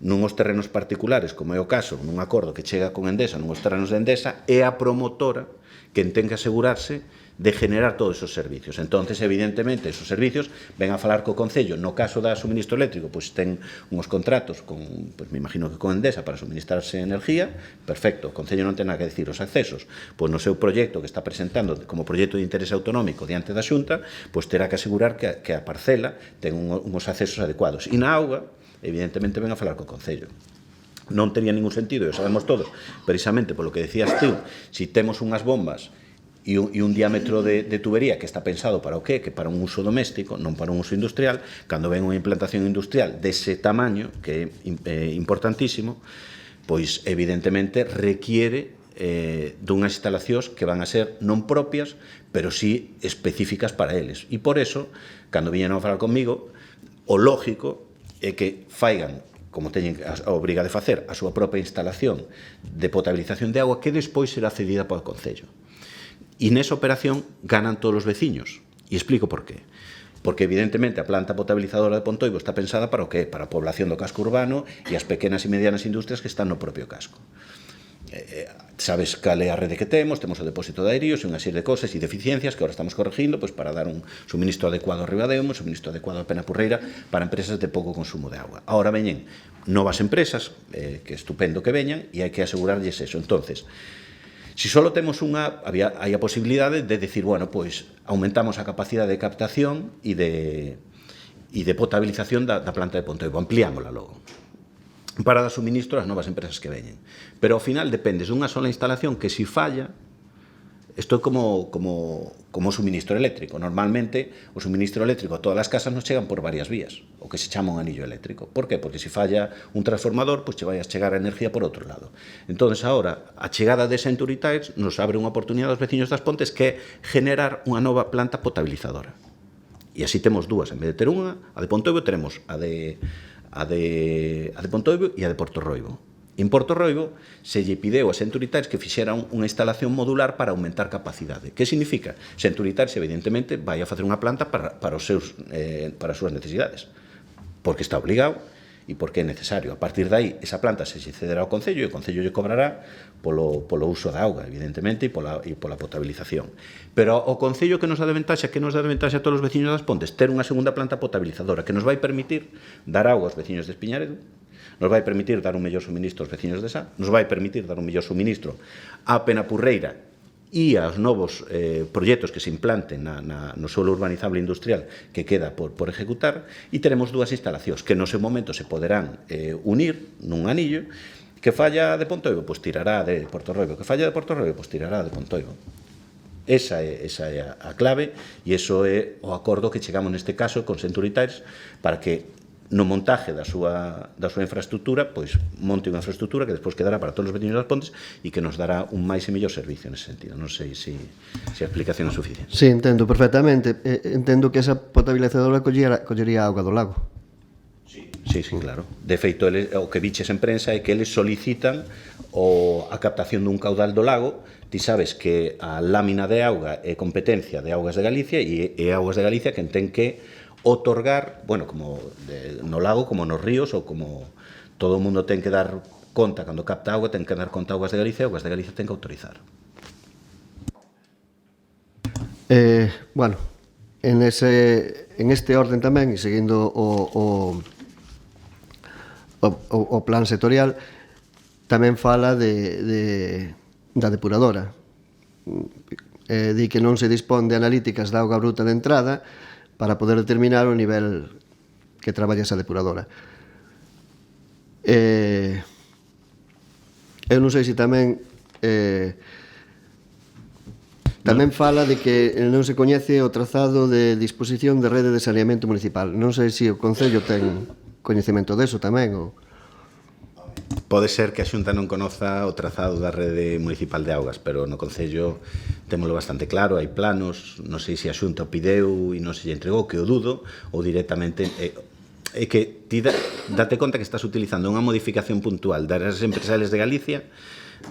nuns terrenos particulares, como é o caso, nun acordo que chega con Endesa, nuns terrenos de Endesa, é a promotora que ten que asegurarse de generar todos esos servicios. Entonces, evidentemente, esos servicios ven a falar co Concello. No caso da suministro eléctrico, pois ten uns contratos con, pois me imagino que con Endesa para suministrarse energía, perfecto, o Concello non ten nada que decir. Os accesos, pois no seu proxecto que está presentando como proxecto de interés autonómico diante da Xunta, pois terá que asegurar que a parcela ten uns accesos adecuados. E na auga, evidentemente, ven a falar co Concello. Non tería ningún sentido, e sabemos todos, precisamente polo que decías tú, si temos unhas bombas e un diámetro de tubería que está pensado para o qué? Que para un uso doméstico, non para un uso industrial. Cando ven unha implantación industrial dese tamaño, que é importantísimo, pois evidentemente requiere dunhas instalacións que van a ser non propias, pero sí específicas para eles. E por eso, cando viñeron a falar comigo, o lógico é que faigan, como teñen a obriga de facer, a súa propia instalación de potabilización de agua que despois será cedida para o Concello. E nesa operación ganan todos os veciños. E explico por qué. Porque, evidentemente, a planta potabilizadora de Pontoibo está pensada para o qué? Para a población do casco urbano e as pequenas e medianas industrias que están no propio casco. Sabes cal é a rede que temos o depósito de aéreos e unha serie de cosas e deficiencias que agora estamos corrigindo pois para dar un suministro adecuado a Ribadeo, un suministro adecuado a Penapurreira para empresas de pouco consumo de agua. Ahora veñen novas empresas, que estupendo que veñan, e hai que asegurarlles eso. Entonces, si só temos unha, hai a posibilidade de decir, bueno, pois aumentamos a capacidade de captación e de potabilización da planta de Pontoibo, ampliámola logo para dar suministro ás novas empresas que veñen. Pero ao final dependes dunha sola instalación que si falla, isto é como o suministro eléctrico. Normalmente o suministro eléctrico a todas as casas nos chegan por varias vías, o que se chama un anillo eléctrico. Por qué? Porque se falla un transformador, pois che vai a chegar a energía por outro lado. Entón, agora, a chegada de Century Tires nos abre unha oportunidade aos veciños das Pontes que é generar unha nova planta potabilizadora. E así temos dúas. En vez de ter unha, a de Pontoibo, teremos a de Pontoibo e a de Portorroibo. En Portorroibo se lle pideu a Century Tires que fixera unha instalación modular para aumentar capacidade. Que significa? Century Tires, evidentemente, vai a facer unha planta para as súas necesidades, porque está obligado e porque é necesario. A partir de aí, esa planta se lle cederá ao Concello e o Concello lle cobrará polo uso da auga, evidentemente, e pola potabilización. Pero o Concello que nos dá de ventaxa, a todos os veciños das Pontes, ter unha segunda planta potabilizadora que nos vai permitir dar auga aos veciños de Espiñaredo, nos vai permitir dar un mellor suministro aos veciños de Sá, nos vai permitir dar un mellor suministro á Penapurreira e aos novos proxectos que se implanten no suelo urbanizable industrial que queda por executar, e teremos dúas instalacións que no seu momento se poderán unir nun anillo. Que falla de Pontoibo, pois tirará de Portorroibo. Que falla de Portorroibo, pois tirará de Pontoibo. Esa é a clave e iso é o acordo que chegamos neste caso con Century Tires para que no montaje da súa infraestructura, pois monte unha infraestructura que despois quedará para todos os veciños das Pontes e que nos dará un máis e mellor servicio nese sentido. Non sei se a explicación é suficiente. Sí, entendo perfectamente. Entendo que esa potabilizadora collería a auga do lago. Sí, claro. De feito, o que viches en prensa é que eles solicitan a captación dun caudal do lago. Ti sabes que a lámina de auga é competencia de Augas de Galicia e é Augas de Galicia quen ten que otorgar, bueno, como no lago, como nos ríos, ou como todo o mundo ten que dar conta cando capta auga, ten que dar conta a Augas de Galicia, e Augas de Galicia ten que autorizar. Bueno, en este orden tamén, e seguindo o plan sectorial, tamén fala da depuradora. Di que non se dispón de analíticas da auga bruta de entrada para poder determinar o nivel que traballa esa depuradora. Eu non sei se tamén fala de que non se coñece o trazado de disposición de rede de saneamento municipal. Non sei se o Concello ten coñecemento deso tamén, ou... Pode ser que a Xunta non conoza o trazado da rede municipal de augas, pero no Concello témolo bastante claro, hai planos, non sei se a Xunta o pideu e non se lle entregou, que o dudo, ou directamente... É que ti date conta que estás utilizando unha modificación puntual das áreas empresariales de Galicia,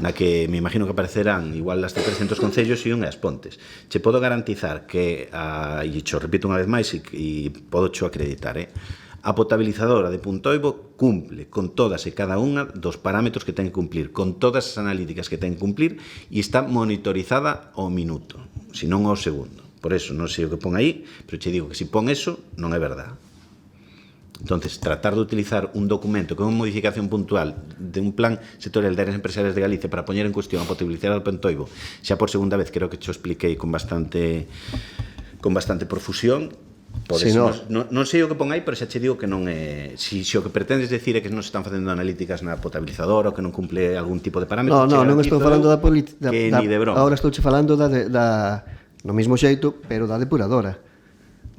na que me imagino que aparecerán igual as de 300 concellos e as Pontes. Che podo garantizar que, e cho repito unha vez máis, e podo cho acreditar, A potabilizadora de Puntoibo cumple con todas e cada unha dos parámetros que ten que cumplir, con todas as analíticas que ten que cumplir e está monitorizada ao minuto, senón ao segundo. Por eso, non sei o que pon aí, pero che digo que se pon eso, non é verdade. Entonces, tratar de utilizar un documento con unha modificación puntual de un plan sectorial de áreas empresariales de Galicia para poñer en cuestión a potabilizar o Puntoibo, xa por segunda vez, creo que xo expliquei con bastante profusión. Sí, non sei o que pon aí, pero xa che digo que non é... Se o que pretendes decir é que non se están facendo analíticas na potabilizadora ou que non cumple algún tipo de parámetro... Non estou falando da política... Que ni de broma. Ahora estou falando no mesmo xeito, pero da depuradora.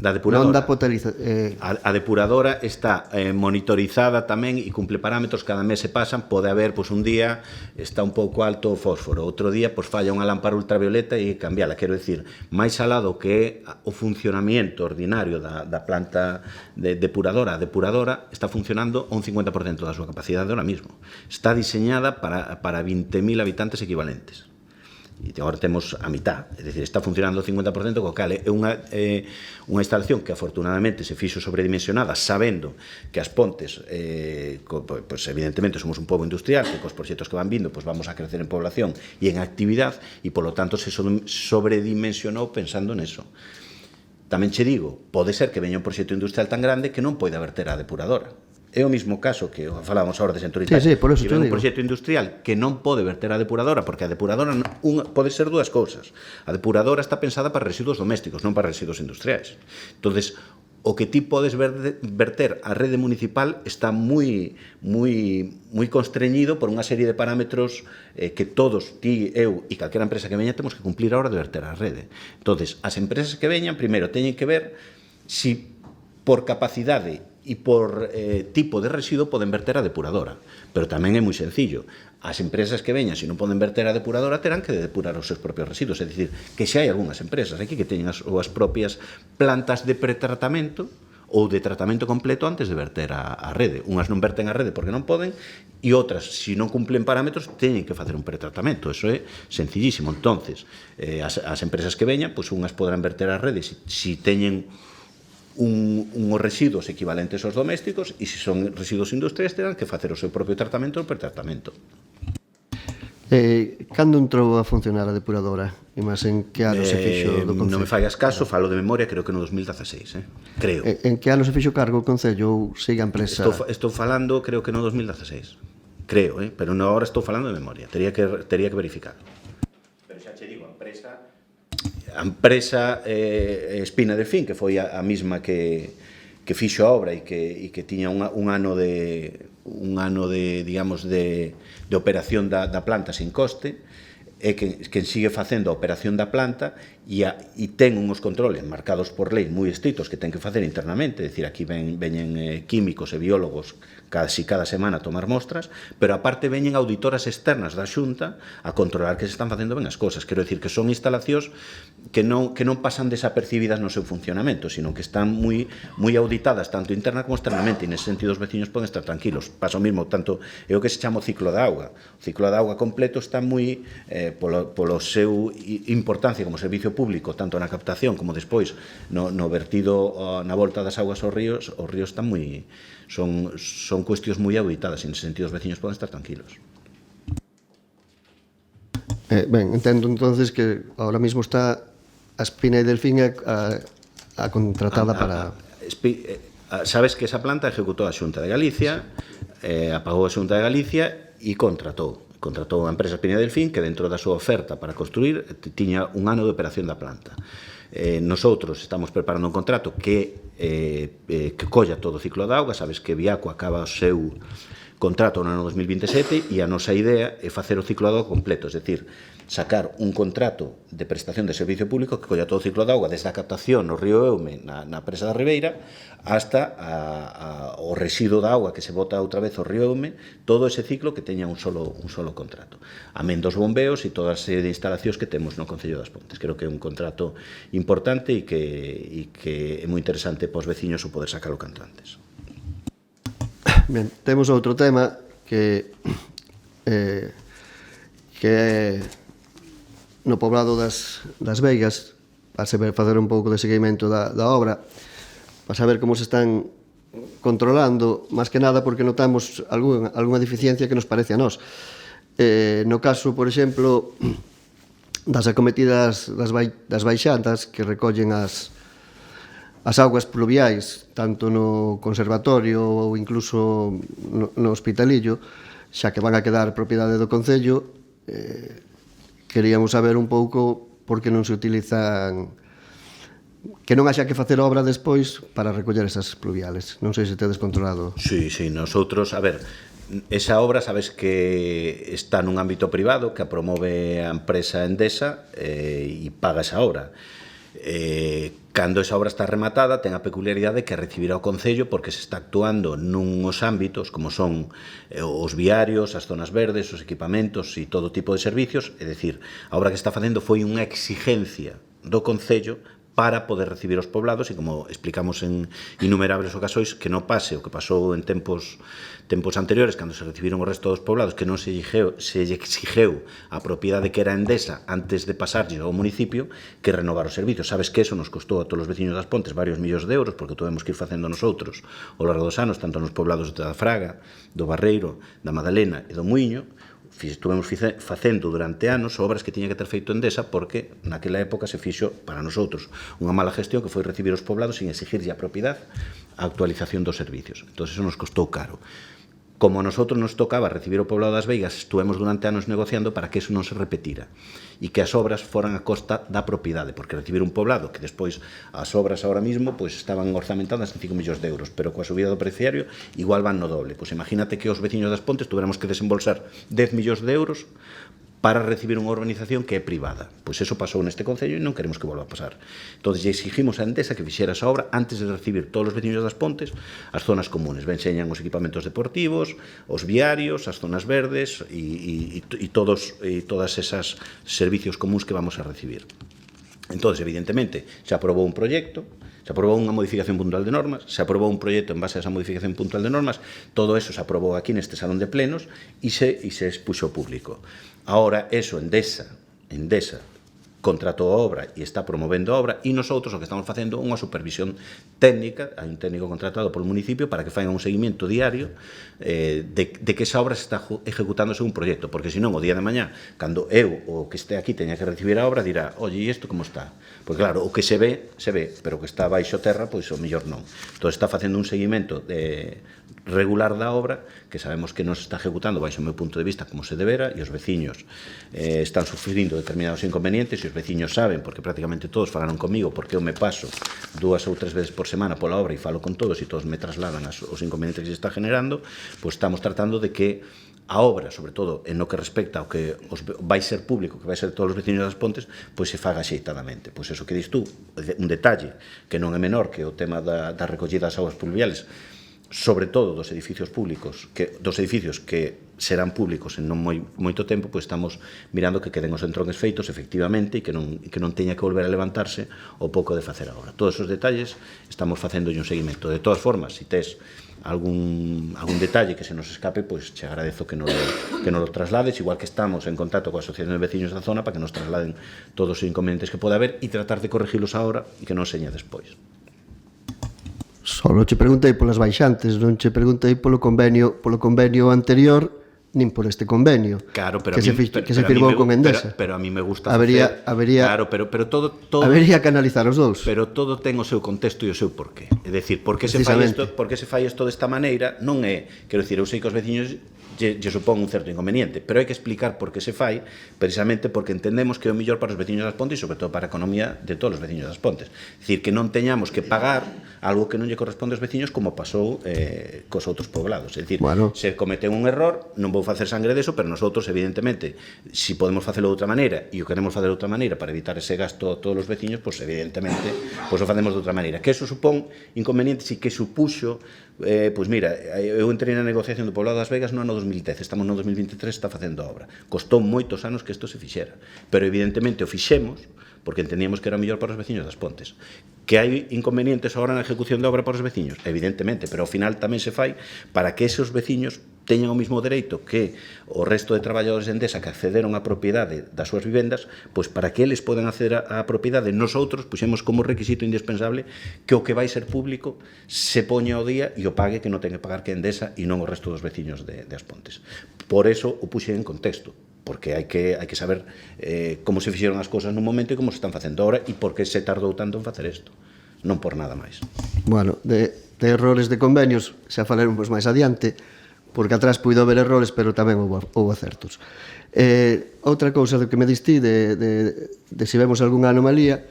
Da depuradora. Non da potabilizadora. A depuradora está monitorizada tamén e cumple parámetros, cada mes se pasan, pode haber, pois un día está un pouco alto o fósforo, outro día pois falla unha lámpara ultravioleta e cambiala, quero decir, máis alado que o funcionamiento ordinario da planta depuradora, a depuradora está funcionando a un 50% da súa capacidade ahora mismo. Está diseñada para 20.000 habitantes equivalentes. E agora temos a mitad, é dicir, está funcionando o 50%, co cal é unha instalación que afortunadamente se fixo sobredimensionada, sabendo que as Pontes, pois evidentemente somos un pobo industrial, que cos proxectos que van vindo, pois vamos a crecer en población e en actividade, e polo tanto se sobredimensionou pensando neso. Tamén che digo, pode ser que veña un proxecto industrial tan grande que non poida verter a depuradora. É o mesmo caso que falábamos agora de Centuritas. Sí, por eso que ven un proxecto industrial que non pode verter a depuradora, porque a depuradora pode ser dúas cousas. A depuradora está pensada para residuos domésticos, non para residuos industriais. Entonces, o que ti podes verter a rede municipal está moi constreñido por unha serie de parámetros que todos, ti, eu e calquera empresa que veña, temos que cumplir a hora de verter a rede. Entonces, as empresas que veñan, primeiro, teñen que ver si por capacidade e por tipo de residuo poden verter a depuradora. Pero tamén é moi sencillo. As empresas que veñan, se non poden verter a depuradora, terán que depurar os seus propios residuos. É dicir, que xa hai algunhas empresas aquí que teñen as propias plantas de pretratamento ou de tratamento completo antes de verter a rede. Unhas non verten a rede porque non poden e outras, se non cumplen parámetros, teñen que facer un pretratamento. Eso é sencillísimo. Entonces, as empresas que veñan, pois unhas podrán verter a rede se teñen unhos residuos equivalentes aos domésticos e se son residuos industriais terán que facer o seu propio tratamento ou pretratamento. Cando entrou a funcionar a depuradora? E máis en que ano se fixo do Concello? Non me fallas caso, falo de memoria, creo que no 2016, creo. En que ano se fixo cargo o Concello ou siga a empresa? Estou falando, creo que no 2016. Creo, pero no ahora estou falando de memoria. Tería que verificar. Pero xa che digo, a empresa Espina de Fin, que foi a mesma que fixo a obra e que tiña un ano de digamos de operación da planta sin coste, é quen sigue facendo a operación da planta e ten uns controles marcados por lei moi estritos que ten que facer internamente, é dicir, aquí veñen químicos e biólogos casi cada semana a tomar mostras, pero aparte veñen auditoras externas da Xunta a controlar que se están facendo ben as cosas. Quero dicir que son instalacións que non pasan desapercibidas no seu funcionamento, sino que están moi auditadas tanto interna como externamente, e nese sentido os veciños poden estar tranquilos. Pasa o mesmo, tanto é o que se chama o ciclo da auga. O ciclo da auga completo está moi polo seu importancia como servicio público, tanto na captación como despois no vertido na volta das augas aos ríos están moi... Son cuestións moi auditadas, e nese sentido os veciños poden estar tranquilos. Ben, entendo entonces que ahora mismo está a Espina e Delfín a contratada para... Sabes que esa planta ejecutou a Xunta de Galicia, apagou a Xunta de Galicia e contratou a empresa Espina e Delfín, que dentro da súa oferta para construir tiña un ano de operación da planta. Nosotros estamos preparando un contrato que colla todo o ciclo da auga. Sabes que Viaco acaba o seu contrato no ano 2027 e a nosa idea é facer o ciclo da auga completo, é dicir, sacar un contrato de prestación de servicio público que colla todo o ciclo da auga desde a captación no río Eume, na presa da Ribeira, hasta o residuo da auga que se bota outra vez ao río Eume, todo ese ciclo que teña un solo contrato. Amén dos bombeos e toda a serie de instalacións que temos no Concello das Pontes. Creo que é un contrato importante e que é moi interesante para os veciños o poder sacarlo canto antes. Ben, temos outro tema que é no poblado das Veigas, para facer un pouco de seguimento da obra, para saber como se están controlando, máis que nada porque notamos algunha deficiencia que nos parece a nós. No caso, por exemplo, das acometidas das baixadas que recollen as augas pluviais, tanto no conservatorio ou incluso no hospitalillo, xa que van a quedar propiedade do Concello, queríamos saber un pouco por que non se utilizan, que non haxa que facer obra despois para recoller esas pluviales. Non sei se tedes controlado. Sí, nosotros, a ver, esa obra sabes que está nun ámbito privado que a promove a empresa Endesa e paga esa obra. Cando esa obra está rematada ten a peculiaridade que recibirá o Concello porque se está actuando nuns ámbitos como son os viarios, as zonas verdes, os equipamentos e todo tipo de servicios, é dicir, a obra que está facendo foi unha exigencia do Concello para poder recibir os poblados e, como explicamos en innumerables ocasións, que non pase o que pasou en tempos anteriores, cando se recibiron o resto dos poblados, que non se exigeu a propiedade que era Endesa antes de pasarlle ao municipio que renovar os servicios. Sabes que eso nos costou a todos os veciños das Pontes varios millóns de euros, porque tuvemos que ir facendo nosotros ao largo dos anos, tanto nos poblados da Fraga, do Barreiro, da Madalena e do Muiño. Estuvemos facendo durante anos obras que tiña que ter feito Endesa porque naquela época se fixo para nosotros unha mala gestión que foi recibir os poblados sin exigirlle a propiedade a actualización dos servicios. Entón, eso nos costou caro. Como a nosotros nos tocaba recibir o poblado das Veigas, estuvemos durante anos negociando para que eso non se repetira e que as obras foran a costa da propiedade, porque recibir un poblado que despois as obras ahora mismo pues, estaban orzamentadas en 5 millóns de euros, pero coa subida do preciario igual van no doble. Pues imagínate que os veciños das Pontes tuveramos que desembolsar 10 millóns de euros para recibir unha urbanización que é privada. Pois eso pasou neste Concello e non queremos que volva a pasar. Entón, exigimos a Endesa que fixera esa obra antes de recibir todos os veciños das Pontes as zonas comunes. Venxeñan os equipamentos deportivos, os viarios, as zonas verdes e todas esas servicios comuns que vamos a recibir. Entón, evidentemente, se aprobou un proxecto, se aprobou unha modificación puntual de normas, se aprobou un proxecto en base a esa modificación puntual de normas, todo eso se aprobou aquí neste salón de plenos e se expuxo ao público. Ahora, eso, Endesa contratou a obra e está promovendo a obra e nosotros o que estamos facendo unha supervisión técnica, hai un técnico contratado polo municipio para que faiga un seguimento diario de que esa obra se está ejecutando según proxecto, porque senón o día de mañá, cando eu o que este aquí teña que recibir a obra, dirá, oye, e isto como está? Porque claro, o que se ve, pero o que está baixo terra, pois o mellor non. Entón está facendo un seguimento regular da obra, que sabemos que non se está ejecutando baixo o meu punto de vista como se debera, e os veciños están sufrindo determinados inconvenientes, e os veciños saben, porque prácticamente todos falaron comigo, porque eu me paso 2 ou 3 veces por semana pola obra e falo con todos e todos me trasladan os inconvenientes que se está generando, pois estamos tratando de que a obra, sobre todo en lo que respecta ao que vai ser público, que vai ser todos os veciños das Pontes, pois se faga xeitadamente. Pois eso que dis tú, un detalle que non é menor que o tema da recollida das augas pluviales, sobre todo dos edificios públicos, dos edificios que serán públicos en non moito tempo, pois estamos mirando que queden os entróns feitos efectivamente e que non teña que volver a levantarse o pouco de facer a obra. Todos esos detalles estamos facendo un seguimento. De todas formas, se tes algún detalle que se nos escape, pois te agradezo que nos lo traslades, igual que estamos en contacto coa Asociación de Veciños da Zona para que nos trasladen todos os inconvenientes que pode haber e tratar de corregilos ahora e que non seña despois. Solo che preguntei polas baixantes, non che preguntei polo convenio anterior nin por este convenio claro, pero que se firmou con Endesa. Pero a mí me gusta habería, claro, pero todo habería que analizar os dous. Pero todo ten o seu contexto e o seu porqué. É dicir, por que se fai isto desta maneira, non é, quero dicir, eu sei que os veciños lle supón un certo inconveniente, pero hai que explicar por que se fai, precisamente porque entendemos que é o mellor para os veciños das Pontes e sobre todo para a economía de todos os veciños das Pontes. É dicir, que non teñamos que pagar algo que non lle corresponde aos veciños como pasou cos outros poblados. É dicir, se comete un error, non vou facer sangre deso, pero nosotros, evidentemente, si podemos facelo de outra maneira e o queremos facer de outra maneira para evitar ese gasto a todos os veciños, pois evidentemente, pois o facemos de outra maneira. Que eso supón inconvenientes e que supuxo, pois mira, eu entrei na negociación do poblado das Vegas no ano 2010, estamos no 2023, está facendo a obra. Costou moitos anos que isto se fixera, pero evidentemente o fixemos porque entendíamos que era mellor para os veciños das Pontes. Que hai inconvenientes agora na ejecución da obra para os veciños? Evidentemente, pero ao final tamén se fai para que esos veciños teñen o mismo dereito que o resto de traballadores de Endesa que accederon á propiedade das súas vivendas, pois para que eles podan acceder á propiedade, nosotros puxemos como requisito indispensable que o que vai ser público se poña ao día e o pague, que non ten que pagar que Endesa e non o resto dos veciños de As Pontes. Por eso o puxe en contexto, porque hai que saber como se fixeron as cousas nun momento e como se están facendo agora e por que se tardou tanto en facer isto, non por nada máis. Bueno, de errores de convenios xa falaremos máis adiante, porque atrás puido haber errores, pero tamén houve acertos. Outra cousa do que me distí de se vemos algunha anomalía,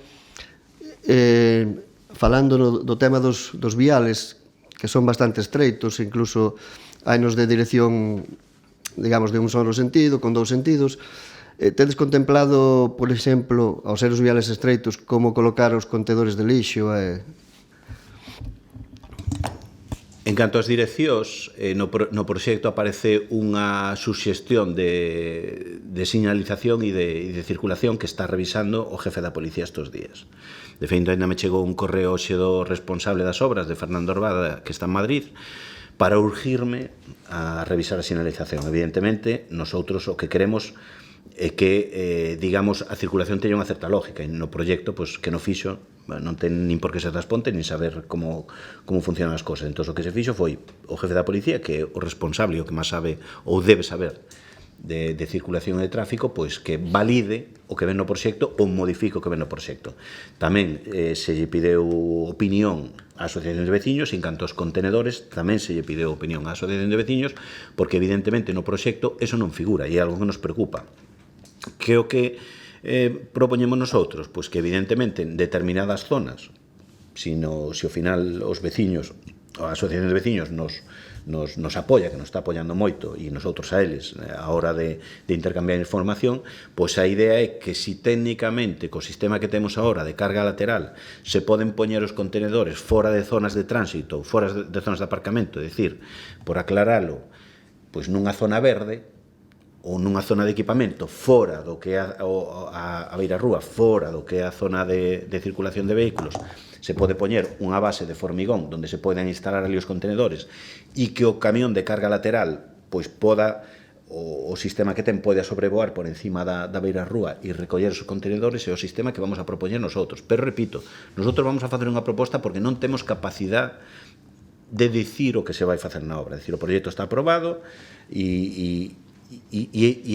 falando do tema dos viales, que son bastante estreitos, incluso hainos de dirección, digamos, de un solo sentido, con dous sentidos. Tedes contemplado, por exemplo, ao ser os viales estreitos, como colocar os contedores de lixo? En canto ás direccións, no proxecto aparece unha suxestión de señalización e de circulación que está revisando o jefe da policía estes días. De feito, ainda me chegou un correo hoxe do responsable das obras, de Fernando Orbada, que está en Madrid, para urgirme a revisar a señalización. Evidentemente, nosotros o que queremos é que, digamos, a circulación teña unha certa lógica, e no proxecto, pois, que no fixo, non ten nin por que ser das Pontes, nin saber como funcionan as cousas. Entón, o que se fixo foi o jefe da policía, que é o responsable, o que máis sabe, ou debe saber, de circulación e de tráfico, pois que valide o que ven no proxecto ou modifique o que ven no proxecto. Tamén se lle pideu opinión á Asociación de Veciños, en canto aos contenedores, tamén se lle pideu opinión á Asociación de Veciños, porque evidentemente no proxecto eso non figura, e é algo que nos preocupa. Que o que propoñemos nosotros? Pois que evidentemente en determinadas zonas, se ao final os veciños, a Asociación de Veciños nos apoia, que nos está apoiando moito, e nosotros a eles a hora de intercambiar información, pois a idea é que si técnicamente co sistema que temos agora de carga lateral se poden poñer os contenedores fora de zonas de tránsito ou fora de zonas de aparcamento, é dicir, por aclaralo, pois nunha zona verde ou nunha zona de equipamento fora do que é a beirarrúa, fora do que é a zona de circulación de vehículos, se pode poñer unha base de formigón onde se poden instalar ali os contenedores e que o camión de carga lateral pois poda, o sistema que ten pode sobrevoar por encima da beirarrúa e recoller os contenedores, é o sistema que vamos a propoñer nosotros. Pero repito, nosotros vamos a facer unha proposta porque non temos capacidade de dicir o que se vai facer na obra. É dicir, o proxecto está aprobado e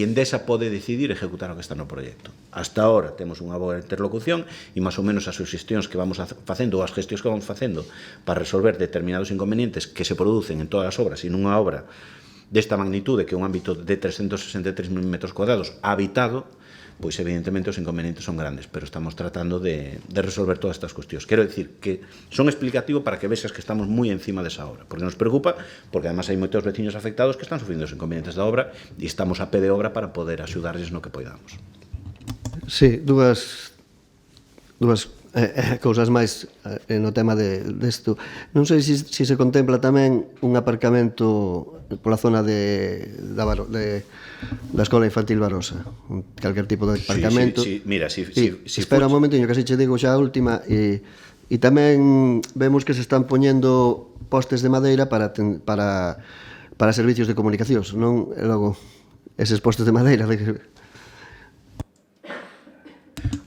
Endesa pode decidir ejecutar o que está no proxecto. Hasta ahora temos unha boa interlocución e máis ou menos as suxestións que vamos facendo ou as gestións que vamos facendo para resolver determinados inconvenientes que se producen en todas as obras e nunha obra desta magnitude, que é un ámbito de 363.000 metros cuadrados habitado, pois evidentemente os inconvenientes son grandes, pero estamos tratando de resolver todas estas cuestións. Quero dicir que son explicativo para que vexas que estamos moi encima desa obra, porque nos preocupa, porque además hai moitos veciños afectados que están sufrindo os inconvenientes da obra e estamos a pé de obra para poder axudarles no que poidamos. Sí, dúas cousas máis no tema desto. Non sei se se contempla tamén un aparcamento pola zona da Escola Infantil Barosa, calquer tipo de aparcamento. Sí, mira, espera un momentiño, que así che digo xa a última, e tamén vemos que se están poñendo postes de madeira para servicios de comunicacións, non? E logo, eses postes de madeira...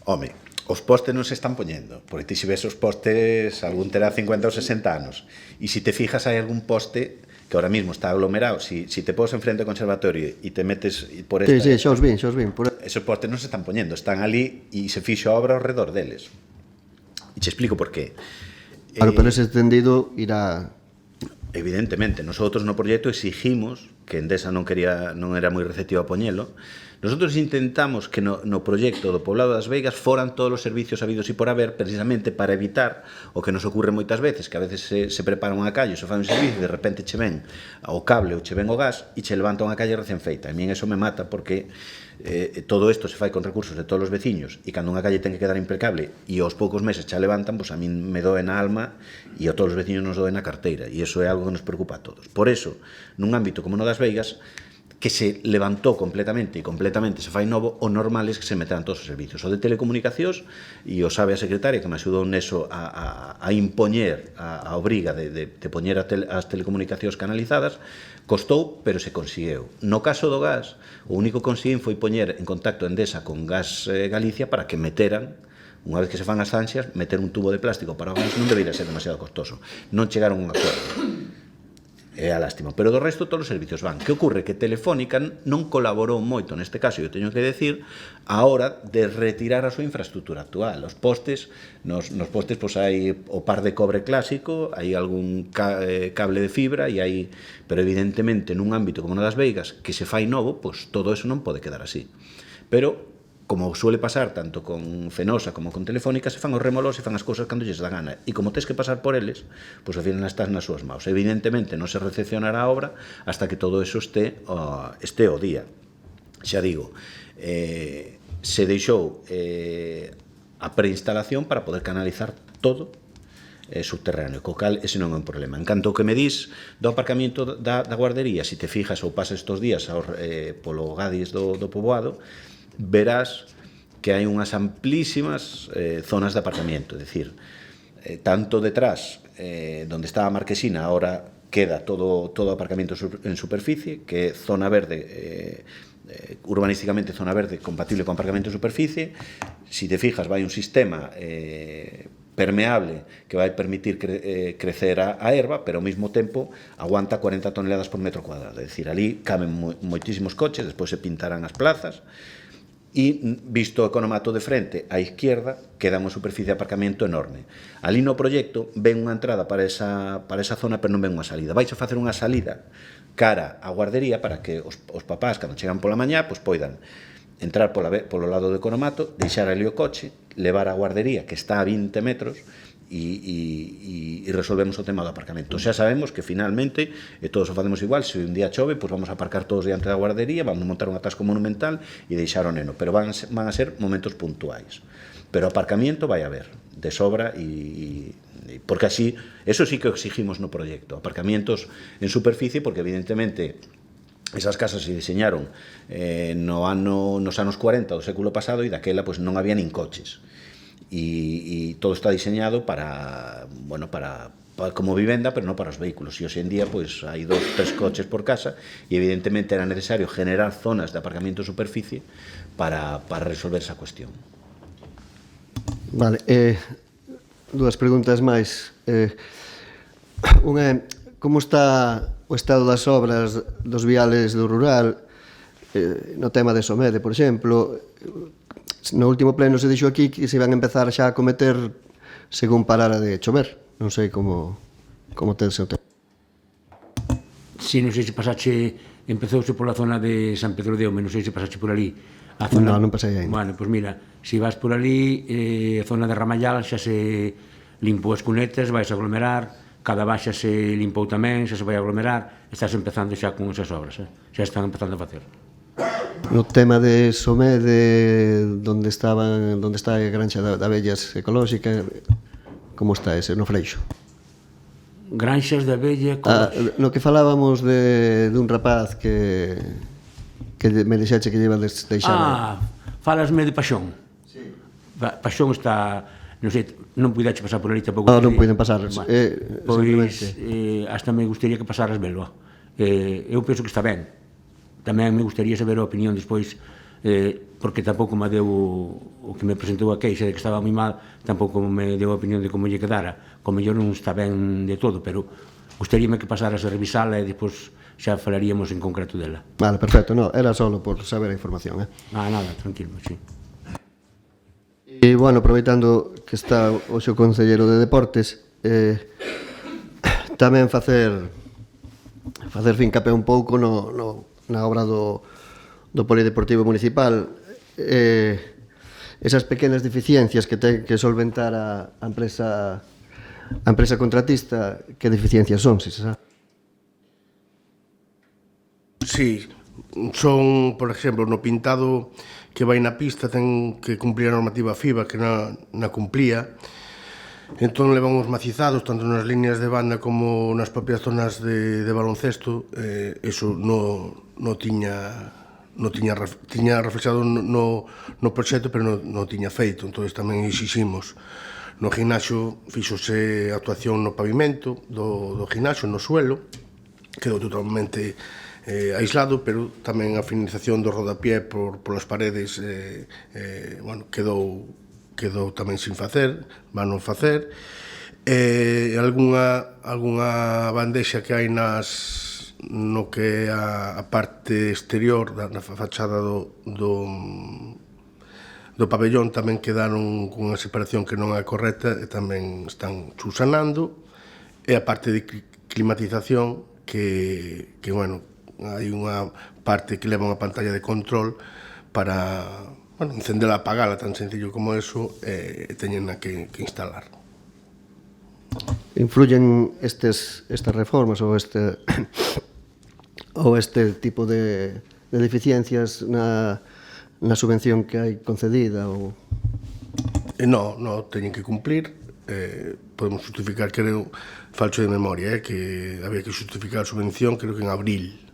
Home, os postes non se están poñendo, porque ti se ves os postes, algún terá 50 ou 60 anos, e se te fijas hai algún poste que ahora mismo está aglomerado, si te pos enfrente ao conservatorio e te metes por esta... Sí, xa os vin. Esos postes non se están poñendo, están ali e se fixo a obra ao redor deles. E che explico por qué. Claro, pero ese tendido irá... Evidentemente, nosotros no proxecto exigimos, que Endesa non era moi receptiva a poñelo, nosotros intentamos que no proxecto do Poblado das Veigas foran todos os servicios habidos e por haber, precisamente para evitar o que nos ocurre moitas veces, que a veces se prepara unha calle, se fai un servicio e de repente che ven o cable ou che ven o gas e che levanta unha calle recén feita. A mí eso me mata porque todo isto se fai con recursos de todos os veciños e cando unha calle ten que quedar impecable e aos poucos meses xa levantan, pois a mí me doe na alma e a todos os veciños nos doe na carteira, e iso é algo que nos preocupa a todos. Por eso, nun ámbito como no das Veigas, que se levantou completamente e completamente se fai novo, o normal é que se meteran todos os servicios. O de telecomunicacións, e o sabe a secretaria que me axudou neso a impoñer a obriga de poñer as telecomunicacións canalizadas, costou, pero se conseguiu. No caso do gas, o único que conseguín foi poñer en contacto Endesa con Gas Galicia para que meteran, unha vez que se fan as ansias, meter un tubo de plástico para o gas non debería ser demasiado costoso. Non chegaron a un acordo. É a lástima, pero do resto todos os servicios van. Que ocorre? Que Telefónica non colaborou moito neste caso, eu teño que decir, a hora de retirar a súa infraestructura actual. Os postes, nos postes pois hai o par de cobre clásico, hai algún cable de fibra, e hai, pero evidentemente nun ámbito como no das Veigas, que se fai novo, pois todo eso non pode quedar así. Pero como suele pasar tanto con Fenosa como con Telefónica, se fan os remolos e fan as cousas cando lles dá gana. E como tens que pasar por eles, pois ao final estás nas súas maus. Evidentemente non se recepcionará a obra hasta que todo eso esté ao día. Xa digo, se deixou a preinstalación para poder canalizar todo subterráneo, co cal ese non é un problema. En canto que me dis do aparcamiento da guardería, se te fijas ou pasas estes días polo Gadis do poboado, verás que hai unhas amplísimas zonas de aparcamiento, é dicir, tanto detrás, donde estaba a Marquesina, ahora queda todo aparcamento en superficie, que é zona verde, urbanísticamente zona verde compatible con aparcamento en superficie. Si te fijas, vai un sistema permeable que vai permitir crecer a erva, pero ao mesmo tempo aguanta 40 toneladas por metro cuadrado, é dicir, ali caben moitísimos coches, despois se pintarán as plazas. E visto o economato de frente á izquierda, queda unha superficie de aparcamento enorme. Ali no proxecto ven unha entrada para esa zona, pero non ven unha salida. Vais a facer unha salida cara á guardería para que os papás, cando chegan pola mañá, pois poidan entrar polo lado do economato, deixar ali o coche, levar a guardería, que está a 20 metros, e resolvemos o tema do aparcamento. Xa sabemos que finalmente todos o facemos igual, se un día chove, pois vamos a aparcar todos diante da guardería, vamos a montar un atasco monumental e deixar o neno, pero van a ser momentos puntuais. Pero aparcamiento vai haber de sobra, porque así, eso sí que exigimos no proxecto, aparcamientos en superficie, porque evidentemente esas casas se diseñaron nos anos 40 do século pasado, e daquela pois non había nin coches. E todo está diseñado para como vivenda, pero non para os vehículos. E hoxe en día pois hai 2-3 coches por casa, e evidentemente era necesario generar zonas de aparcamiento en superficie para resolver esa cuestión. Vale, dúas preguntas máis. Unha é, como está o estado das obras dos viales do rural, no tema de Somede, por exemplo? No último pleno se dixo aquí que se iban a empezar xa a cometer según parara de chover. Non sei como tense o tema. Si, non sei se pasache, empezouse pola zona de San Pedro de Ome, non sei se pasache por ali. Non pasei ainda. Bueno, pois mira, se vas por ali, a zona de Ramallal xa se limpou as cunetas, vais a aglomerar, cada baixa se limpou tamén, xa se vai a aglomerar, estás empezando xa con esas obras, xa están empezando a facer. No tema de Somede, donde está a granxa de abellas ecolóxica, como está ese, no Freixo? Granxas de abella ecolóxica. No que falábamos dun rapaz que me dixache que lleva deixar... Falasme de Paxón. Sí. Paxón está... Non sei, non puidache pasar por ali tampouco. Non puiden pasar. Pois, hasta me gustaría que pasaras velo. Eu penso que está ben. Tamén me gustaría saber a opinión despois, porque tampouco me deu o que me presentou a queixa de que estaba moi mal, tampouco me deu a opinión de como lle quedara. Como mellor non está ben de todo, pero gustaríame que pasaras a revisala e despois xa falaríamos en concreto dela. Vale, perfecto, no, era solo por saber a información, nada, tranquilo, sí. E, bueno, aproveitando que está hoxe o Concelleiro de Deportes, tamén facer fincapé un pouco na obra do Polideportivo Municipal, esas pequenas deficiencias que ten que solventar a empresa contratista, que deficiencias son, se sabe? Sí, son, por exemplo, no pintado que vai na pista ten que cumplir a normativa FIBA, que na cumplía, Entón levan os macizados, tanto nas líneas de banda como nas propias zonas de baloncesto, eso non tiña reflexado no proxecto, pero non tiña feito. Entón tamén exiximos. No gimnasio fixose actuación no pavimento do gimnasio, no suelo, quedou totalmente aislado, pero tamén a finalización do rodapié polas paredes quedou tamén sin facer, van non facer. Algunha bandexa que hai no que é a parte exterior da fachada do pabellón tamén quedaron cunha separación que non é correcta e tamén están subsanando. E a parte de climatización que hai unha parte que leva unha pantalla de control para encendela e apagala, tan sencillo como eso, e teñen que instalar. Influyen estas reformas ou este tipo de deficiencias na subvención que hai concedida? Non, teñen que cumplir. Podemos justificar, creo, falso de memoria, que había que justificar a subvención, creo que en abril.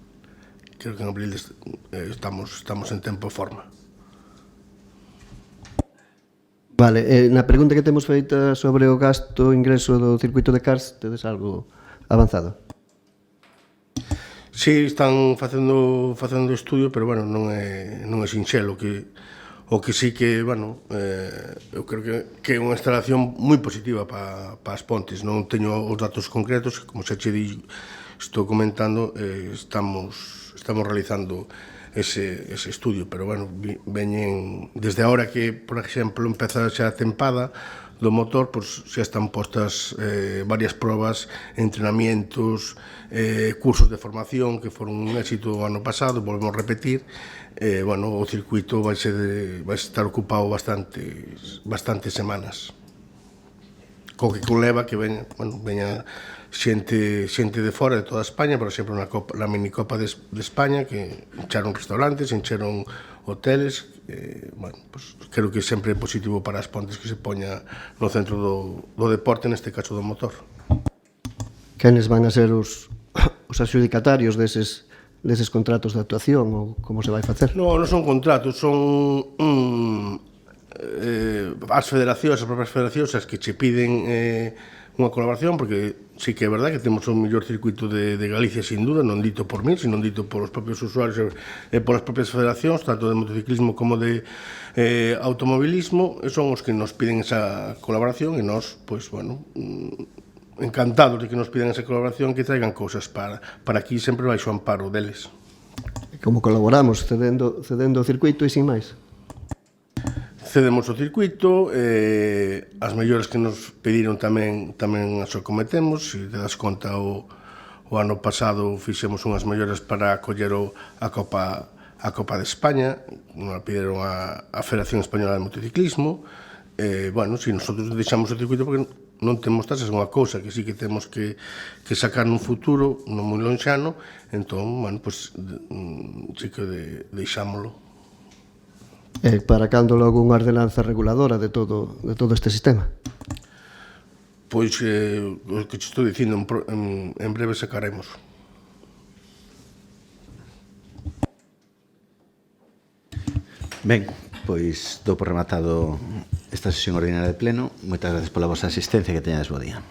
Creo que en abril estamos en tempo e forma. Vale, na pregunta que temos feita sobre o gasto ingreso do circuito de CARS, tedes algo avanzado? Sí, están facendo estudio, pero non é sinxelo. O que sí que, eu creo que é unha instalación moi positiva para as Pontes. Non teño os datos concretos, como xa che estou comentando, estamos realizando ese estudio, pero veñen desde ahora que, por exemplo, empeza xa a tempada do motor, pois xa están postas varias probas, entrenamientos, cursos de formación que foron un éxito o ano pasado, volvemos a repetir. O circuito vai estar ocupado bastantes semanas, co que conleva que veña xente de fora, de toda España. Por exemplo, na minicopa de España, que encheron restaurantes, encheron hoteles. Creo que sempre é positivo para as Pontes que se poña no centro do deporte, neste caso do motor. Quenes van a ser os adxudicatarios deses contratos de actuación, ou como se vai facer? Non son contratos, son as propias federacións as que che piden unha colaboración, porque sí que é verdad que temos o mellor circuito de Galicia, sin duda, non dito por mí, sino dito polos propios usuarios e polas propias federacións, tanto de motociclismo como de automobilismo, e son os que nos piden esa colaboración, e nós, encantados de que nos pidan esa colaboración, que traigan cousas para aquí, sempre baixo o amparo deles. Como colaboramos? Cedendo o circuito e sin máis? Cedemos o circuito, as melloras que nos pediron tamén as acometemos. Se te das conta, o ano pasado fixemos unhas melloras para acoller a Copa de España, nos pediron a Federación Española de Motociclismo. Si nosotros deixamos o circuito porque non temos tasas, é unha cousa que sí que temos que sacar nun futuro, non moi lonxano, entón, sí que deixámoslo. Para cando logo unha ordenanza reguladora de todo este sistema? Pois, o que te estou dicindo, en breve sacaremos. Ben, pois dou por rematado esta sesión ordinaria de pleno. Moitas gracias pola vosa asistencia e que teñades bo día.